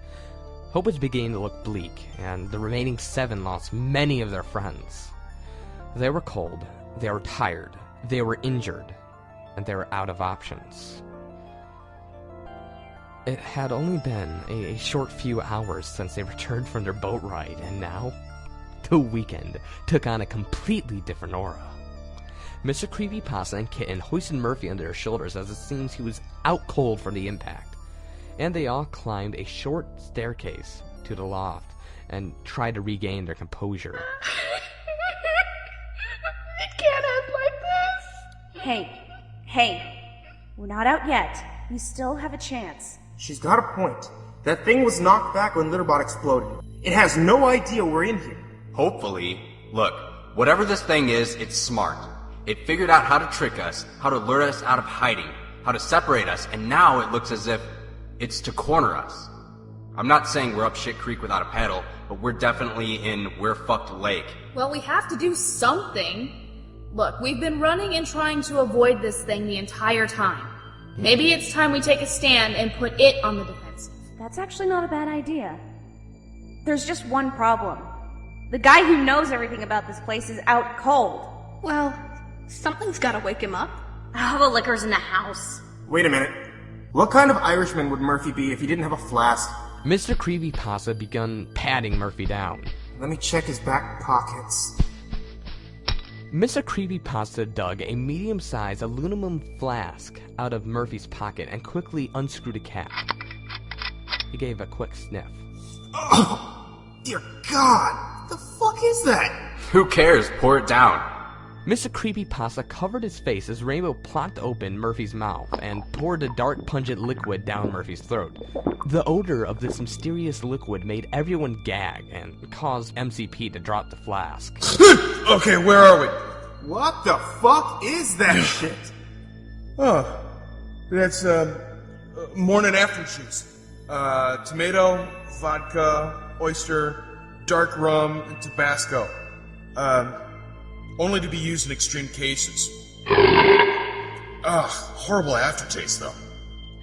Hope was beginning to look bleak, and the remaining 7 lost many of their friends. They were cold, they were tired, they were injured, and they were out of options. It had only been a short few hours since they returned from their boat ride, and now, the weekend took on a completely different aura. Mr. CreepyPasta and Kitten hoisted Murphy on their shoulders as it seems he was out cold from the impact, and they all climbed a short staircase to the loft and tried to regain their composure. It can't end like this! Hey, we're not out yet. We still have a chance. She's got a point. That thing was knocked back when Litterbot exploded. It has no idea we're in here. Hopefully. Look, whatever this thing is, it's smart. It figured out how to trick us, how to lure us out of hiding, how to separate us, and now it looks as if it's to corner us. I'm not saying we're up shit creek without a paddle, but we're definitely in we're fucked lake. Well, we have to do something. Look, we've been running and trying to avoid this thing the entire time. Maybe it's time we take a stand and put it on the defensive. That's actually not a bad idea. There's just one problem. The guy who knows everything about this place is out cold. Well, something's gotta wake him up. Oh, the liquor's in the house. Wait a minute. What kind of Irishman would Murphy be if he didn't have a flask? Mr. CreepyPasta begun patting Murphy down. Let me check his back pockets. Mr. CreepyPasta dug a medium-sized aluminum flask out of Murphy's pocket and quickly unscrewed a cap. He gave a quick sniff. Oh, dear God! The fuck is that? Who cares? Pour it down. Mr. CreepyPasta covered his face as Rainbow plopped open Murphy's mouth and poured a dark pungent liquid down Murphy's throat. The odor of this mysterious liquid made everyone gag and caused MCP to drop the flask. Okay, where are we? What the fuck is that shit? Oh, that's, morning after juice. Tomato, vodka, oyster, dark rum, and Tabasco. Only to be used in extreme cases. Ugh, horrible aftertaste, though.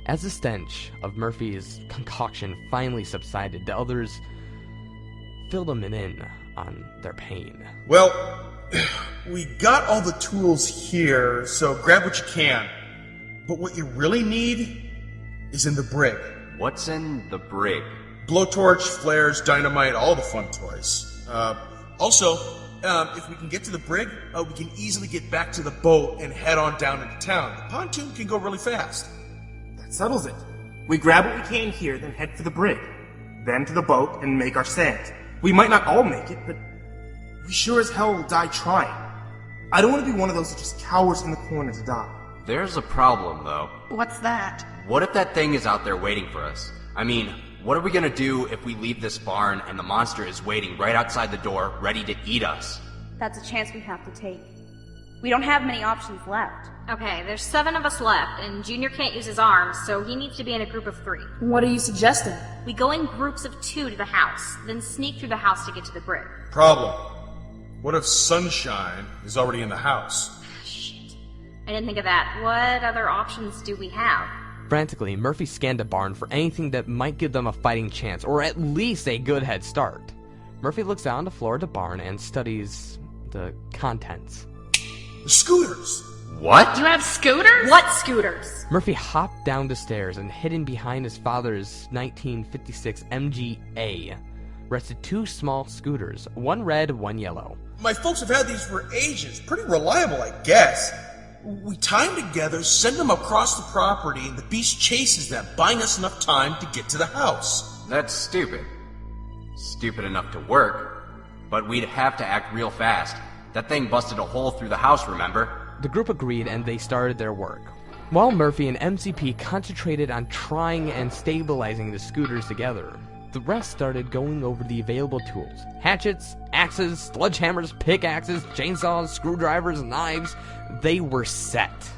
As the stench of Murphy's concoction finally subsided, the others filled them in on their pain. Well, we got all the tools here, so grab what you can. But what you really need is in the brig. What's in the brig? Blowtorch, flares, dynamite, all the fun toys. Also, if we can get to the brig, we can easily get back to the boat and head on down into town. The pontoon can go really fast. That settles it. We grab what we can here, then head for the brig. Then to the boat and make our stand. We might not all make it, but we sure as hell will die trying. I don't want to be one of those that just cowers in the corner to die. There's a problem, though. What's that? What if that thing is out there waiting for us? I mean, what are we gonna do if we leave this barn and the monster is waiting right outside the door, ready to eat us? That's a chance we have to take. We don't have many options left. Okay, there's 7 of us left, and Junior can't use his arms, so he needs to be in a group of 3. What are you suggesting? We go in groups of 2 to the house, then sneak through the house to get to the brig. Problem. What if Sunshine is already in the house? Shit. I didn't think of that. What other options do we have? Frantically, Murphy scanned the barn for anything that might give them a fighting chance, or at least a good head start. Murphy looks down on the floor of the barn and studies the contents. The scooters! What? You have scooters? What scooters? Murphy hopped down the stairs and hidden behind his father's 1956 MGA rested 2 small scooters, one red, one yellow. My folks have had these for ages. Pretty reliable, I guess. We tie them together, send them across the property, and the beast chases them, buying us enough time to get to the house. That's stupid. Stupid enough to work, but we'd have to act real fast. That thing busted a hole through the house, remember? The group agreed and they started their work. While Murphy and MCP concentrated on trying and stabilizing the scooters together, the rest started going over the available tools. Hatchets, axes, sledgehammers, pickaxes, chainsaws, screwdrivers, knives. They were set.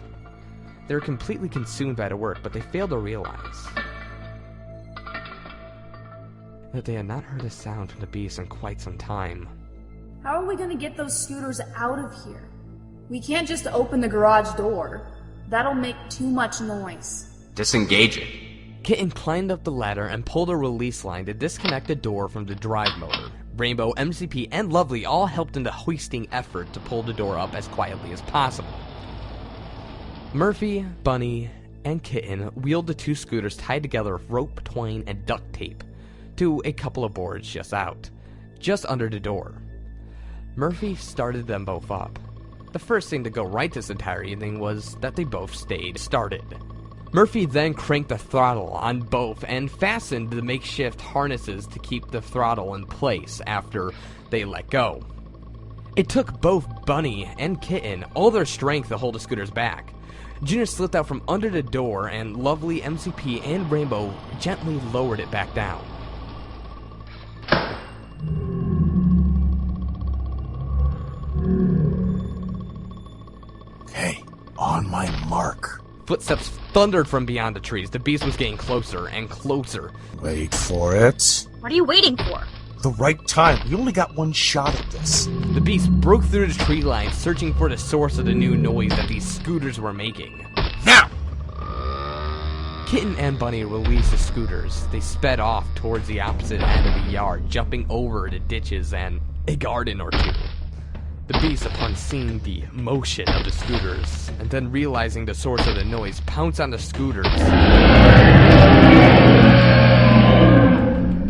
They were completely consumed by the work, but they failed to realize that they had not heard a sound from the beast in quite some time. How are we gonna get those scooters out of here? We can't just open the garage door. That'll make too much noise. Disengage it. Kitten climbed up the ladder and pulled a release line to disconnect the door from the drive motor. Rainbow, MCP, and Lovely all helped in the hoisting effort to pull the door up as quietly as possible. Murphy, Bunny, and Kitten wheeled the 2 scooters tied together with rope, twine, and duct tape to a couple of boards just under the door. Murphy started them both up. The first thing to go right this entire evening was that they both stayed started. Murphy then cranked the throttle on both and fastened the makeshift harnesses to keep the throttle in place after they let go. It took both Bunny and Kitten all their strength to hold the scooters back. Junior slipped out from under the door and Lovely, MCP, and Rainbow gently lowered it back down. Hey, on my mark. Footsteps thundered from beyond the trees. The beast was getting closer and closer. Wait for it. What are you waiting for? The right time. We only got one shot at this. The beast broke through the tree line, searching for the source of the new noise that these scooters were making. Now! Kitten and Bunny released the scooters. They sped off towards the opposite end of the yard, jumping over the ditches and a garden or two. The beast, upon seeing the motion of the scooters, and then realizing the source of the noise, pounced on the scooters.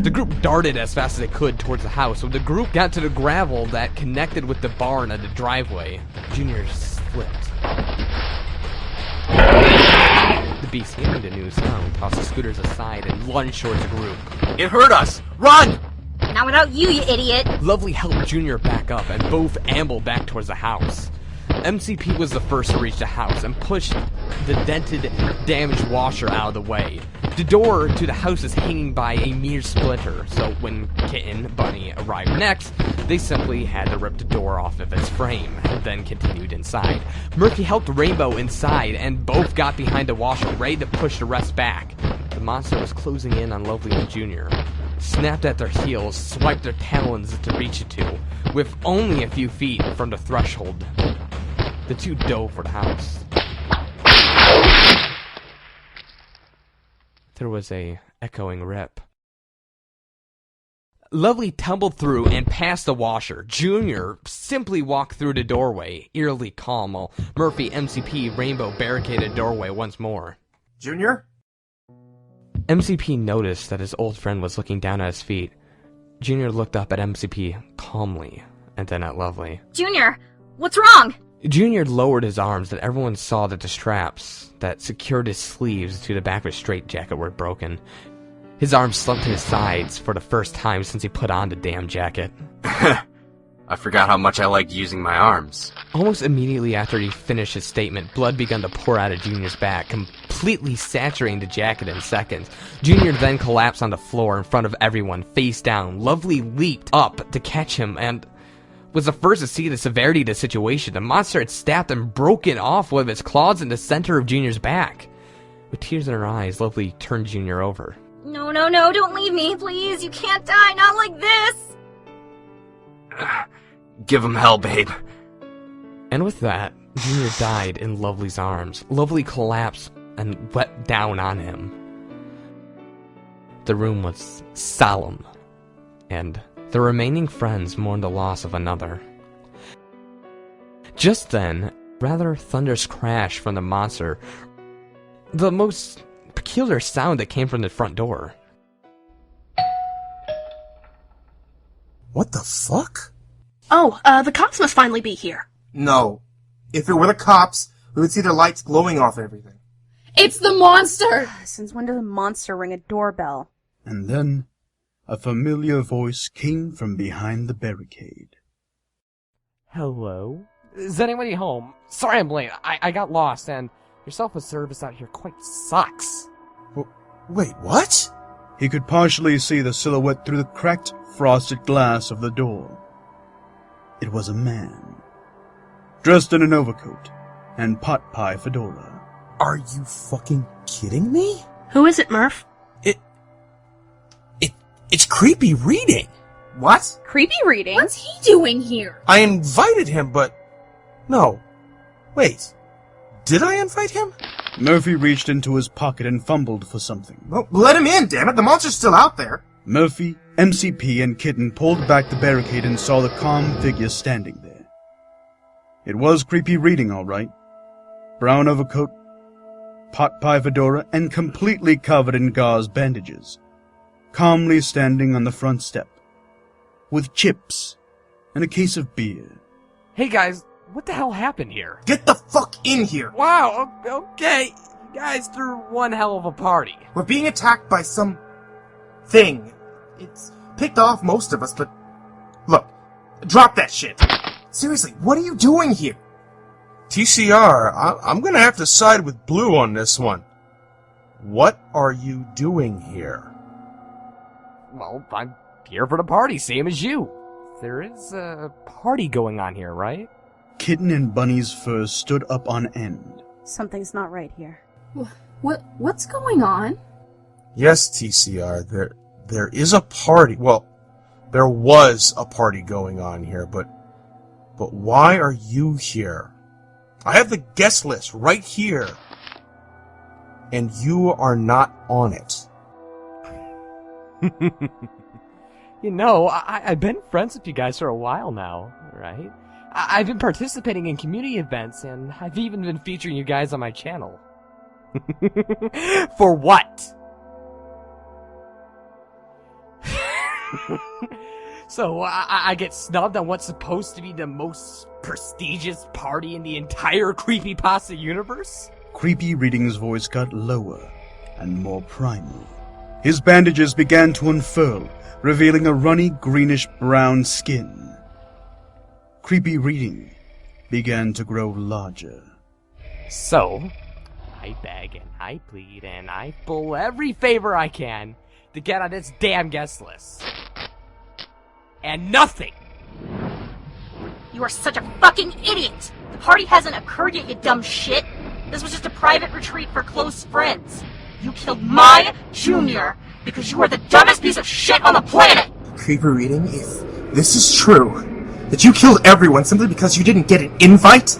The group darted as fast as they could towards the house. When the group got to the gravel that connected with the barn at the driveway, Junior slipped. The beast, hearing the new sound, tossed the scooters aside and lunged towards the group. It hurt us! Run! Not without you, you idiot! Lovely helped Junior back up, and both ambled back towards the house. MCP was the first to reach the house and pushed the dented, damaged washer out of the way. The door to the house is hanging by a mere splinter, so when Kitten Bunny arrived next, they simply had to rip the door off of its frame, and then continued inside. Murphy helped Rainbow inside, and both got behind the washer, ready to push the rest back. The monster was closing in on Lovely and Junior. Snapped at their heels, swiped their talons to reach it to, with only a few feet from the threshold. The two dove for the house. There was a echoing rip. Lovely tumbled through and past the washer. Junior simply walked through the doorway, eerily calm, while Murphy, MCP, Rainbow barricaded the doorway once more. Junior? MCP noticed that his old friend was looking down at his feet. Junior looked up at MCP calmly, and then at Lovely. Junior, what's wrong? Junior lowered his arms, and everyone saw that the straps that secured his sleeves to the back of his straitjacket were broken. His arms slumped to his sides for the first time since he put on the damn jacket. I forgot how much I liked using my arms. Almost immediately after he finished his statement, blood began to pour out of Junior's back, completely saturating the jacket in seconds. Junior then collapsed on the floor in front of everyone, face down. Lovely leaped up to catch him and was the first to see the severity of the situation. The monster had stabbed and broken off one of its claws in the center of Junior's back. With tears in her eyes, Lovely turned Junior over. No, no, no, don't leave me, please. You can't die, not like this. Give him hell, babe. And with that, Junior died in Lovely's arms. Lovely collapsed and wept down on him. The room was solemn, and the remaining friends mourned the loss of another. Just then, rather thunderous crash from the monster, the most peculiar sound that came from the front door. What the fuck? Oh, the cops must finally be here. No. If it were the cops, we would see their lights glowing off everything. It's the monster! Since when does a monster ring a doorbell? And then a familiar voice came from behind the barricade. Hello? Is anybody home? Sorry I'm late. I got lost, and your self-service out here quite sucks. Wait, what? He could partially see the silhouette through the cracked, frosted glass of the door. It was a man, dressed in an overcoat and pot pie fedora. Are you fucking kidding me? Who is it, Murph? It's Creepy Reading. What? Creepy Reading? What's he doing here? I invited him, but... No. Wait. Did I invite him? Murphy reached into his pocket and fumbled for something. Well, let him in, damn it! The monster's still out there! Murphy, MCP, and Kitten pulled back the barricade and saw the calm figure standing there. It was Creepy Reading, all right. Brown overcoat, pot pie fedora, and completely covered in gauze bandages. Calmly standing on the front step, with chips and a case of beer. Hey guys, what the hell happened here? Get the fuck in here! Wow, okay. You guys threw one hell of a party. We're being attacked by some... thing. It's picked off most of us, but... Look, drop that shit. Seriously, what are you doing here? TCR, I'm gonna have to side with Blue on this one. What are you doing here? Well, I'm here for the party, same as you. There is a party going on here, right? Kitten and Bunny's fur stood up on end. Something's not right here. What's going on? Yes, TCR, there is a party. Well, there was a party going on here, but why are you here? I have the guest list right here. and you are not on it. You know, I've been friends with you guys for a while now, right? I've been participating in community events, and I've even been featuring you guys on my channel. For what? So, I get snubbed on what's supposed to be the most prestigious party in the entire CreepyPasta universe? Creepy Reading's voice got lower and more primal. His bandages began to unfurl, revealing a runny greenish-brown skin. Creepy Reading began to grow larger. So, I beg and I plead and I pull every favor I can to get on this damn guest list. And nothing! You are such a fucking idiot! The party hasn't occurred yet, you dumb shit! This was just a private retreat for close friends. You killed my junior because you are the dumbest piece of shit on the planet! Creepy Reading, if this is true, that you killed everyone simply because you didn't get an invite,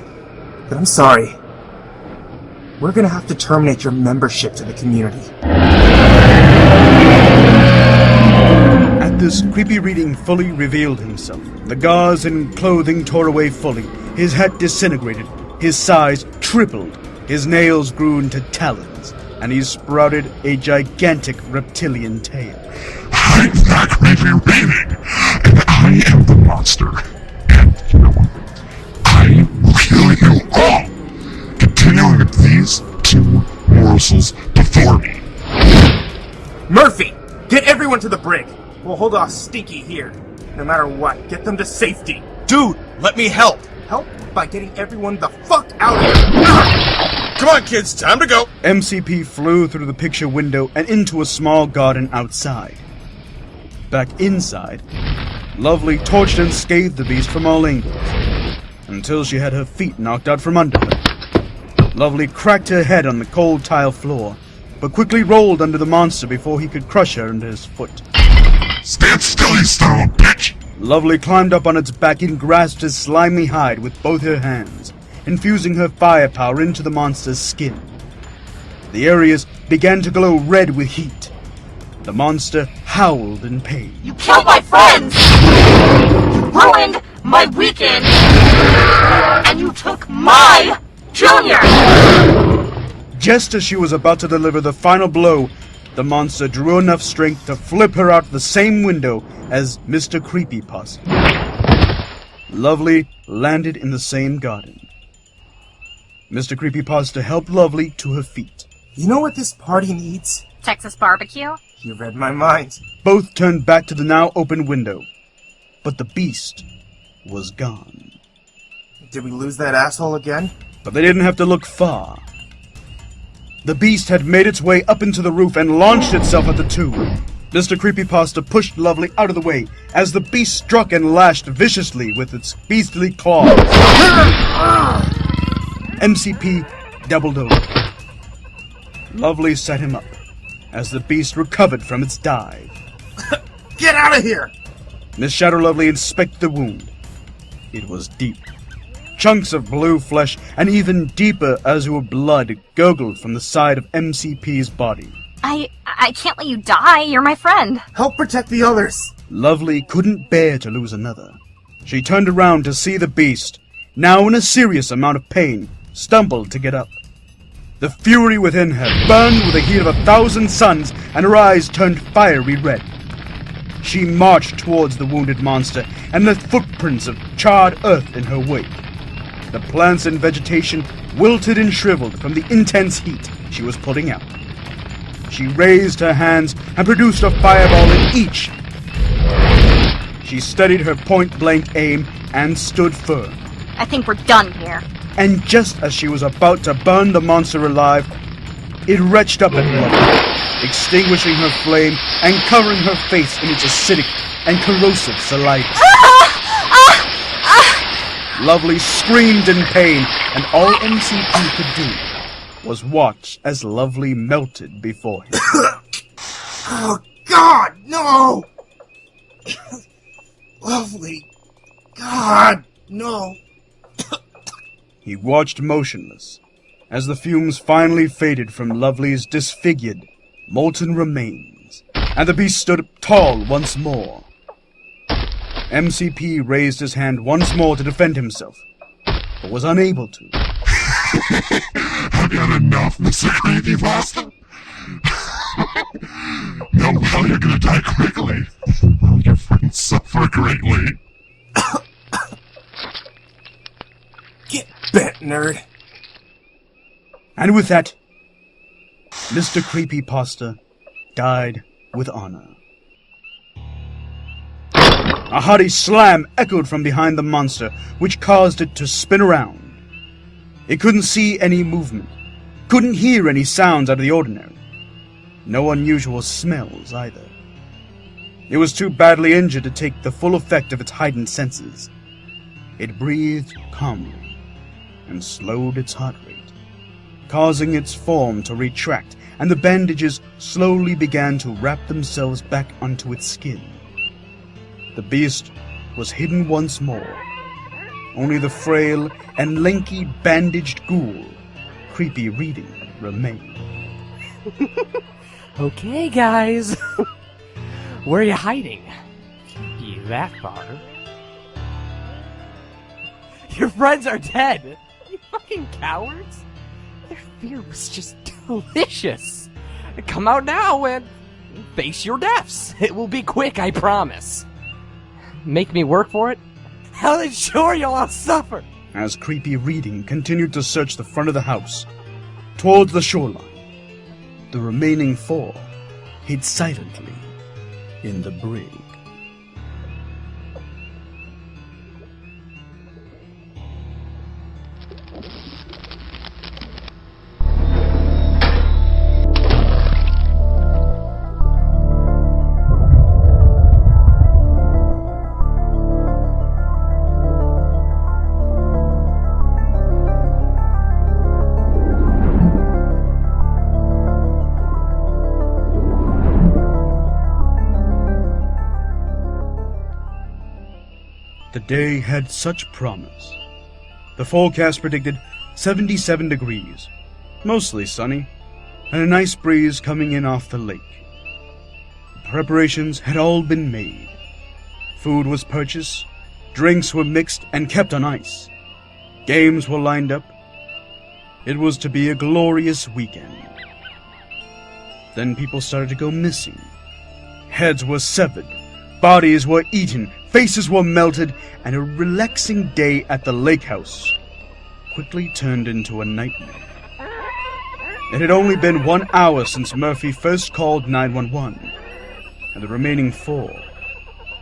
then I'm sorry. We're gonna have to terminate your membership to the community. At this, Creepy Reading fully revealed himself. The gauze and clothing tore away fully. His hat disintegrated. His size tripled. His nails grew into talons, and he sprouted a gigantic reptilian tail. I'm not Creepy Reading, and I am the monster. And you know what? I will kill you all, continuing with these two morsels before me. Murphy! Get everyone to the brig! We'll hold off Stinky here. No matter what, get them to safety. Dude, let me help! Help by getting everyone the fuck out of here! Come on, kids, time to go! MCP flew through the picture window and into a small garden outside. Back inside, Lovely torched and scathed the beast from all angles, until she had her feet knocked out from under her. Lovely cracked her head on the cold tile floor, but quickly rolled under the monster before he could crush her under his foot. Stand still, you son of a bitch! Lovely climbed up on its back and grasped his slimy hide with both her hands, infusing her firepower into the monster's skin. The areas began to glow red with heat. The monster howled in pain. You killed my friends! You ruined my weekend! And you took my junior! Just as she was about to deliver the final blow, the monster drew enough strength to flip her out the same window as MrCreepyPasta. Lovely landed in the same garden. MrCreepyPasta helped Lovely to her feet. You know what this party needs? Texas barbecue? You read my mind. Both turned back to the now open window, but the beast was gone. Did we lose that asshole again? But they didn't have to look far. The beast had made its way up into the roof and launched itself at the two. MrCreepyPasta pushed Lovely out of the way as the beast struck and lashed viciously with its beastly claws. MCP doubled over. Lovely set him up as the beast recovered from its dive. Get out of here! Miss Shadowlovely inspected the wound. It was deep. Chunks of blue flesh and even deeper azure blood gurgled from the side of MCP's body. I can't let you die. You're my friend. Help protect the others. Lovely couldn't bear to lose another. She turned around to see the beast, now in a serious amount of pain, stumbled to get up. The fury within her burned with the heat of 1,000 suns, and her eyes turned fiery red. She marched towards the wounded monster and left footprints of charred earth in her wake. The plants and vegetation wilted and shriveled from the intense heat she was putting out. She raised her hands and produced a fireball in each. She steadied her point-blank aim and stood firm. I think we're done here. And just as she was about to burn the monster alive, it retched up at Lovely, extinguishing her flame and covering her face in its acidic and corrosive saliva. Lovely screamed in pain, and all MCP could do was watch as Lovely melted before him. Oh, God, no! Lovely. God, no. He watched motionless as the fumes finally faded from Lovely's disfigured, molten remains, and the beast stood up tall once more. MCP raised his hand once more to defend himself, but was unable to. I've had enough, Mr. CreepyPasta. Now, well, you're gonna die quickly. Well, your friends suffer greatly. Get bent, nerd. And with that, Mr. CreepyPasta died with honor. A hearty slam echoed from behind the monster, which caused it to spin around. It couldn't see any movement, couldn't hear any sounds out of the ordinary. No unusual smells either. It was too badly injured to take the full effect of its heightened senses. It breathed calmly and slowed its heart rate, causing its form to retract, and the bandages slowly began to wrap themselves back onto its skin. The beast was hidden once more. Only the frail and lanky bandaged ghoul, Creepy Reading, remained. Okay, guys. Where are you hiding? Can't be that far. Your friends are dead! You fucking cowards! Their fear was just delicious. Come out now and face your deaths. It will be quick, I promise. Make me work for it? Hell, it's sure you'll all suffer. As Creepy Reading continued to search the front of the house, towards the shoreline, the remaining four hid silently in the brig. The day had such promise. The forecast predicted 77 degrees, mostly sunny, and a nice breeze coming in off the lake. The preparations had all been made. Food was purchased, drinks were mixed and kept on ice. Games were lined up. It was to be a glorious weekend. Then people started to go missing. Heads were severed, bodies were eaten, faces were melted, and a relaxing day at the Lakehouse quickly turned into a nightmare. It had only been 1 hour since Murphy first called 911, and the remaining four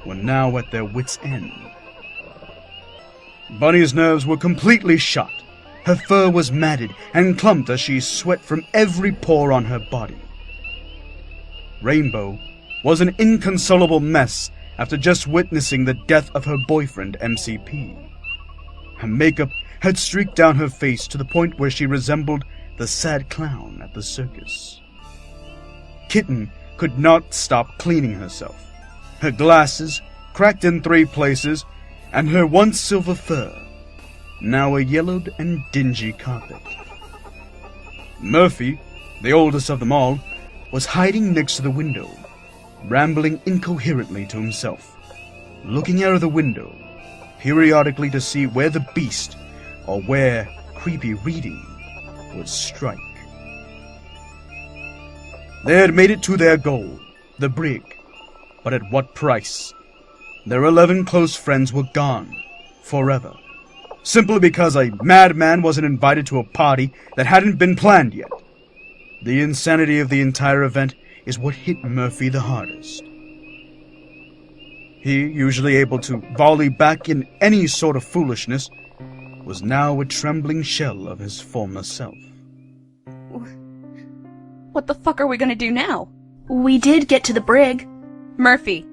were now at their wits' end. Bunny's nerves were completely shot. Her fur was matted and clumped as she sweat from every pore on her body. Rainbow was an inconsolable mess after just witnessing the death of her boyfriend, MCP. Her makeup had streaked down her face to the point where she resembled the sad clown at the circus. Kitten could not stop cleaning herself. Her glasses, cracked in 3 places, and her once silver fur, now a yellowed and dingy carpet. Murphy, the oldest of them all, was hiding next to the window, rambling incoherently to himself, looking out of the window, periodically to see where the beast, or where Creepy Reading, would strike. They had made it to their goal, the brig, but at what price? Their 11 close friends were gone, forever, simply because a madman wasn't invited to a party that hadn't been planned yet. The insanity of the entire event is what hit Murphy the hardest. He, usually able to volley back in any sort of foolishness, was now a trembling shell of his former self. What the fuck are we gonna do now? We did get to the brig. Murphy,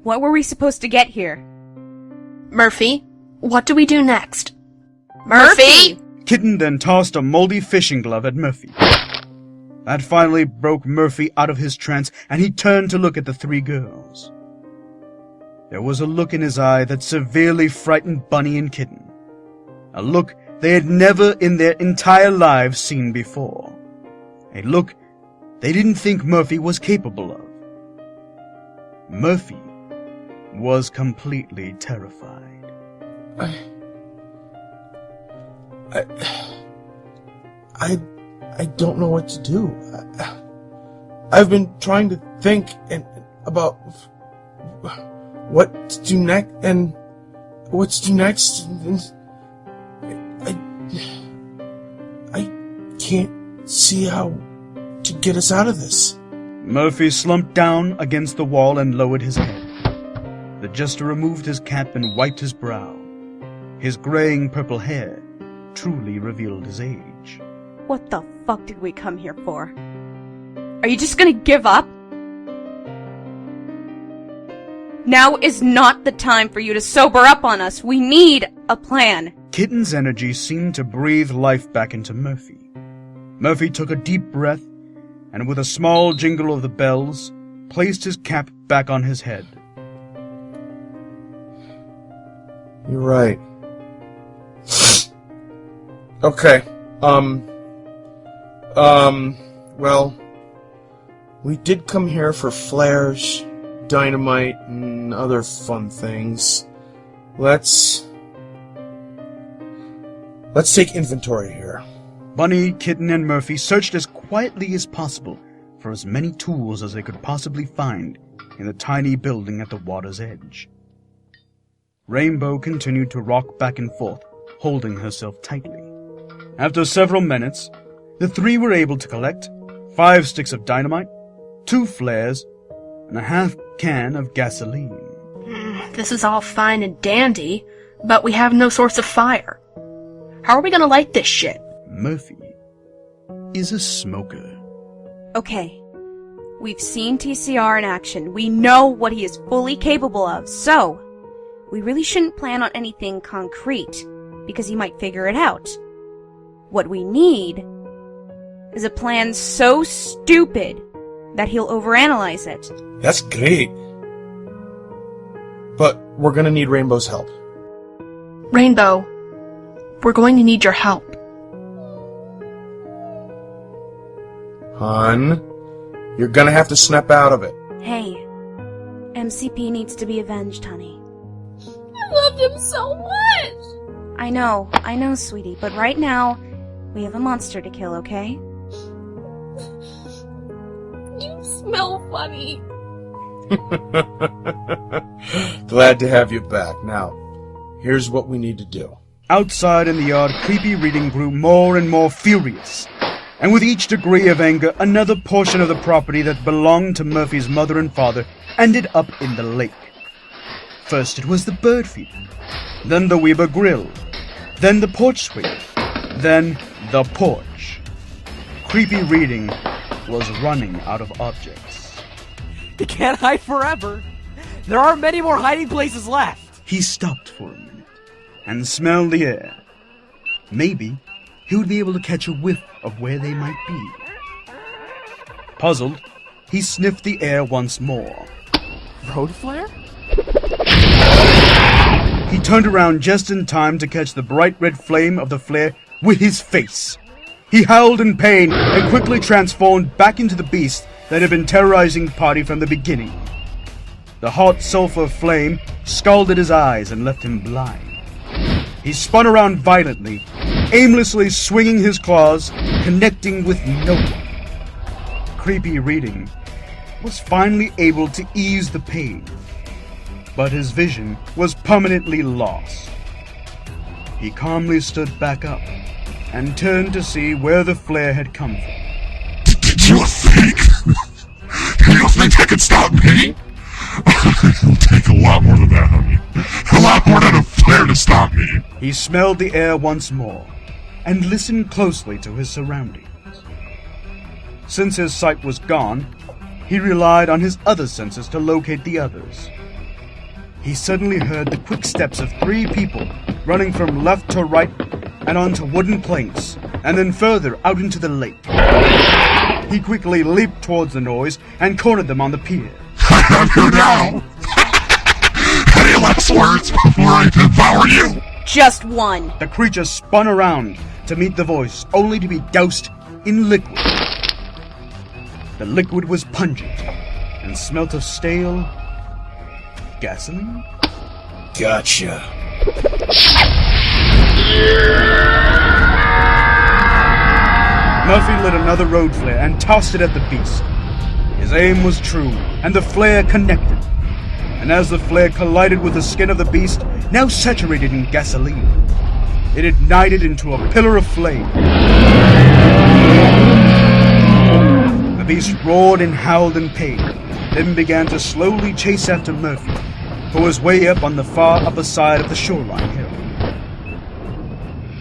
what were we supposed to get here? Murphy, what do we do next? Murphy! Kitten then tossed a moldy fishing glove at Murphy. That finally broke Murphy out of his trance, and he turned to look at the 3 girls. There was a look in his eye that severely frightened Bunny and Kitten. A look they had never in their entire lives seen before. A look they didn't think Murphy was capable of. Murphy was completely terrified. I don't know what to do. I've been trying to think about what to do next, and I can't see how to get us out of this. Murphy slumped down against the wall and lowered his head. The jester removed his cap and wiped his brow. His graying purple hair truly revealed his age. What the fuck did we come here for? Are you just gonna give up? Now is not the time for you to sober up on us. We need a plan. Kitten's energy seemed to breathe life back into Murphy. Murphy took a deep breath, and with a small jingle of the bells, placed his cap back on his head. You're right. Okay, well, we did come here for flares, dynamite, and other fun things. Let's take inventory here. Bunny, Kitten, and Murphy searched as quietly as possible for as many tools as they could possibly find in the tiny building at the water's edge. Rainbow continued to rock back and forth, holding herself tightly. After several minutes, the three were able to collect 5 sticks of dynamite, 2 flares, and a half can of gasoline. This is all fine and dandy, but we have no source of fire. How are we gonna light this shit? Murphy is a smoker. Okay, we've seen TCR in action. We know what he is fully capable of, so we really shouldn't plan on anything concrete, because he might figure it out. What we need is a plan so stupid that he'll overanalyze it. That's great. But we're gonna need Rainbow's help. Rainbow, we're going to need your help. Hun, you're gonna have to snap out of it. Hey, MCP needs to be avenged, honey. I loved him so much! I know, sweetie, but right now, we have a monster to kill, okay? You smell funny. Glad to have you back. Now, here's what we need to do. Outside in the yard, Creepy Reading grew more and more furious. And with each degree of anger, another portion of the property that belonged to Murphy's mother and father ended up in the lake. First it was the bird feeder, then the Weber grill, then the porch sweep, then the porch. Creepy Reading was running out of objects. You can't hide forever. There are many more hiding places left. He stopped for a minute and smelled the air. Maybe he would be able to catch a whiff of where they might be. Puzzled, he sniffed the air once more. Road flare? He turned around just in time to catch the bright red flame of the flare with his face. He howled in pain and quickly transformed back into the beast that had been terrorizing the party from the beginning. The hot sulfur flame scalded his eyes and left him blind. He spun around violently, aimlessly swinging his claws, connecting with no one. Creepy Reading was finally able to ease the pain, but his vision was permanently lost. He calmly stood back up and turned to see where the flare had come from. Did you think? You think that could stop me? It'll take a lot more than that, honey. A lot more than a flare to stop me. He smelled the air once more and listened closely to his surroundings. Since his sight was gone, he relied on his other senses to locate the others. He suddenly heard the quick steps of 3 people running from left to right and onto wooden planks, and then further out into the lake. He quickly leaped towards the noise and cornered them on the pier. I have you now! Any last words before I devour you? just one. The creature spun around to meet the voice, only to be doused in liquid. The liquid was pungent and smelt of stale gasoline. Gotcha. Murphy lit another road flare and tossed it at the beast. His aim was true, and the flare connected. And as the flare collided with the skin of the beast, now saturated in gasoline, it ignited into a pillar of flame. The beast roared and howled in pain, then began to slowly chase after Murphy, who was way up on the far upper side of the shoreline hill.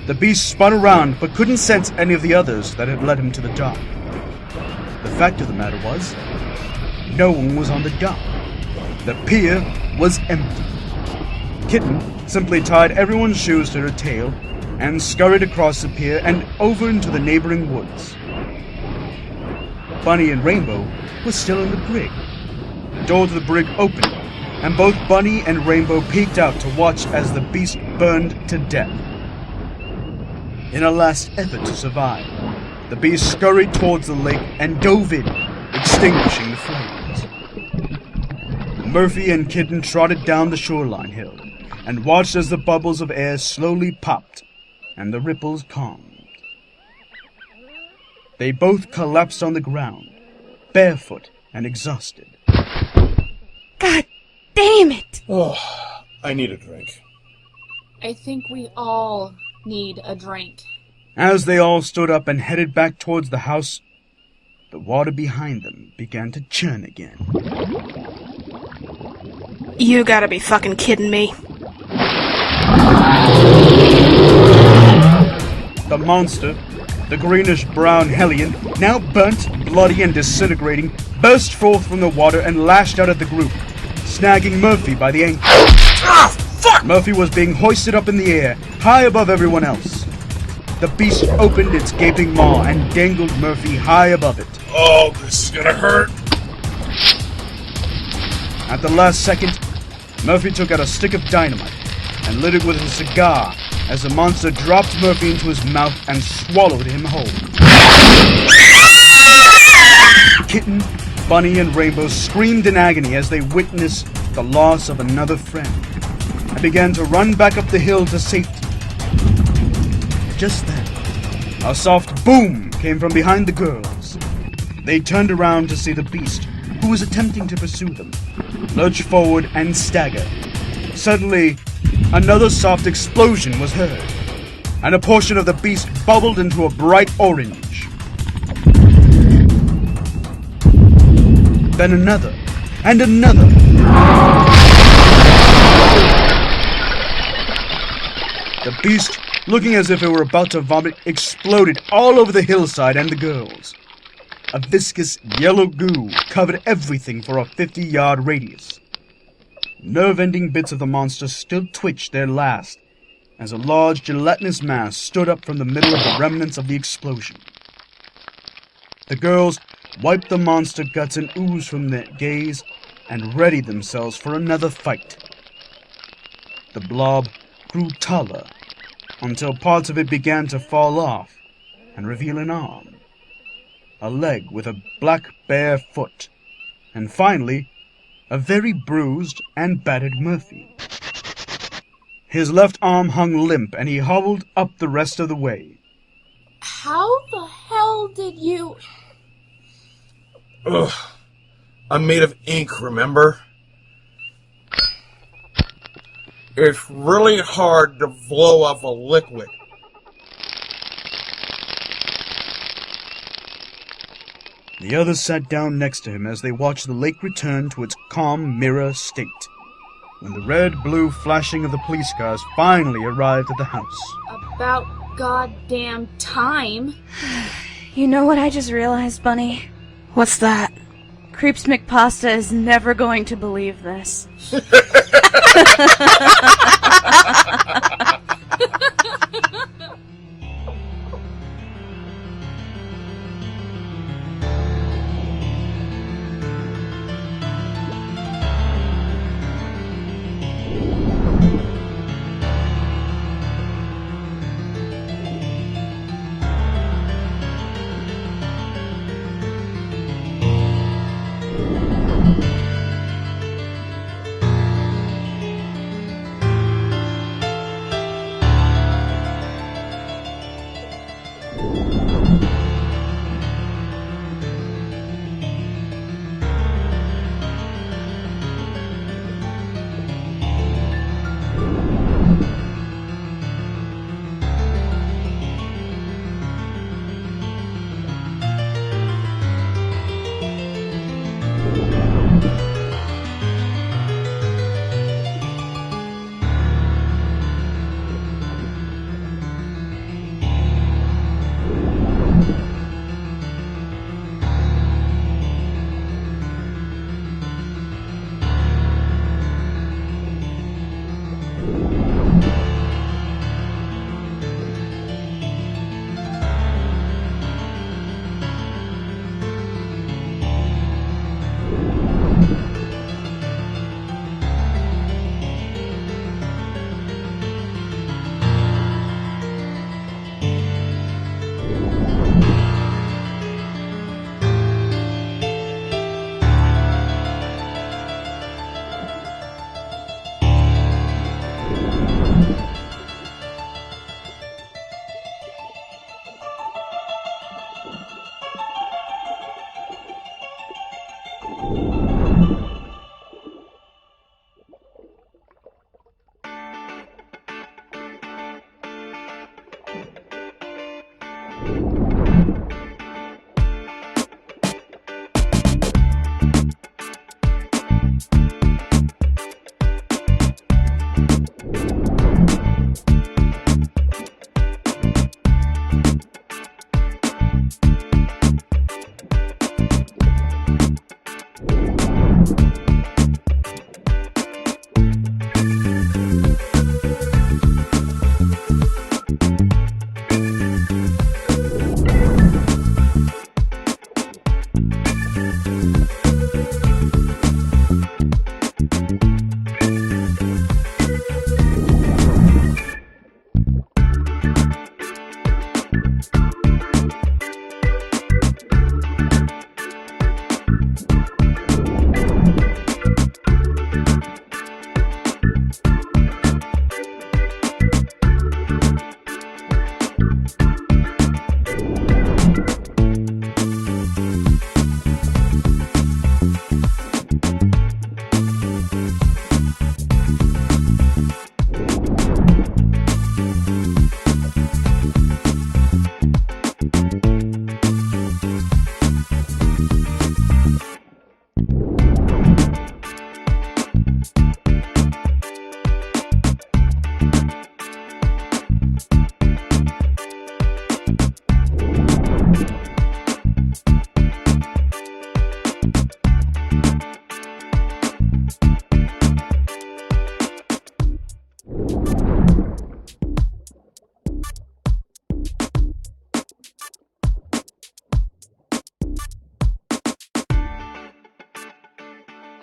The beast spun around but couldn't sense any of the others that had led him to the dock. The fact of the matter was, no one was on the dock. The pier was empty. Kitten simply tied everyone's shoes to her tail and scurried across the pier and over into the neighboring woods. Bunny and Rainbow were still in the brig. The door to the brig opened, and both Bunny and Rainbow peeked out to watch as the beast burned to death. In a last effort to survive, the beast scurried towards the lake and dove in, extinguishing the flames. Murphy and Kitten trotted down the shoreline hill and watched as the bubbles of air slowly popped and the ripples calmed. They both collapsed on the ground, barefoot and exhausted. God damn it! Oh, I need a drink. I think we all need a drink. As they all stood up and headed back towards the house, the water behind them began to churn again. You gotta be fucking kidding me. The monster, the greenish-brown hellion, now burnt, bloody, and disintegrating, burst forth from the water and lashed out at the group, snagging Murphy by the ankle. Ah, fuck! Murphy was being hoisted up in the air, high above everyone else. The beast opened its gaping maw and dangled Murphy high above it. Oh, this is gonna hurt. At the last second, Murphy took out a stick of dynamite and lit it with a cigar as the monster dropped Murphy into his mouth and swallowed him whole. Kitten, Bunny, and Rainbow screamed in agony as they witnessed the loss of another friend and began to run back up the hill to safety. Just then, a soft boom came from behind the girls. They turned around to see the beast, who was attempting to pursue them, lurch forward and stagger. Suddenly, another soft explosion was heard, and a portion of the beast bubbled into a bright orange. Then another, and another. The beast, looking as if it were about to vomit, exploded all over the hillside and the girls. A viscous yellow goo covered everything for a 50-yard radius. Nerve-ending bits of the monster still twitched their last as a large gelatinous mass stood up from the middle of the remnants of the explosion. The girls wiped the monster guts and ooze from their gaze and readied themselves for another fight. The blob grew taller until parts of it began to fall off and reveal an arm, a leg with a black bare foot, and finally, a very bruised and battered Murphy. His left arm hung limp and he hobbled up the rest of the way. How the hell did you... Ugh. I'm made of ink, remember? It's really hard to blow up a liquid. The others sat down next to him as they watched the lake return to its calm mirror state, when the red-blue flashing of the police cars finally arrived at the house. About goddamn time. You know what I just realized, Bunny? What's that? CreepyPasta is never going to believe this.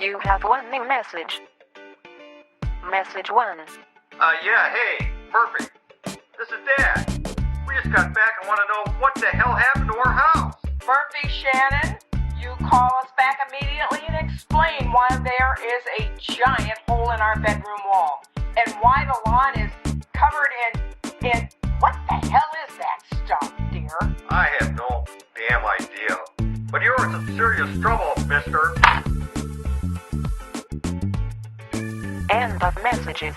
You have one new message. Message 1. Yeah, hey, perfect. This is Dad. We just got back and want to know what the hell happened to our house. Murphy Shannon, you call us back immediately and explain why there is a giant hole in our bedroom wall. And why the lawn is covered in what the hell is that stuff, dear? I have no damn idea. But you're in some serious trouble, mister. End of messages.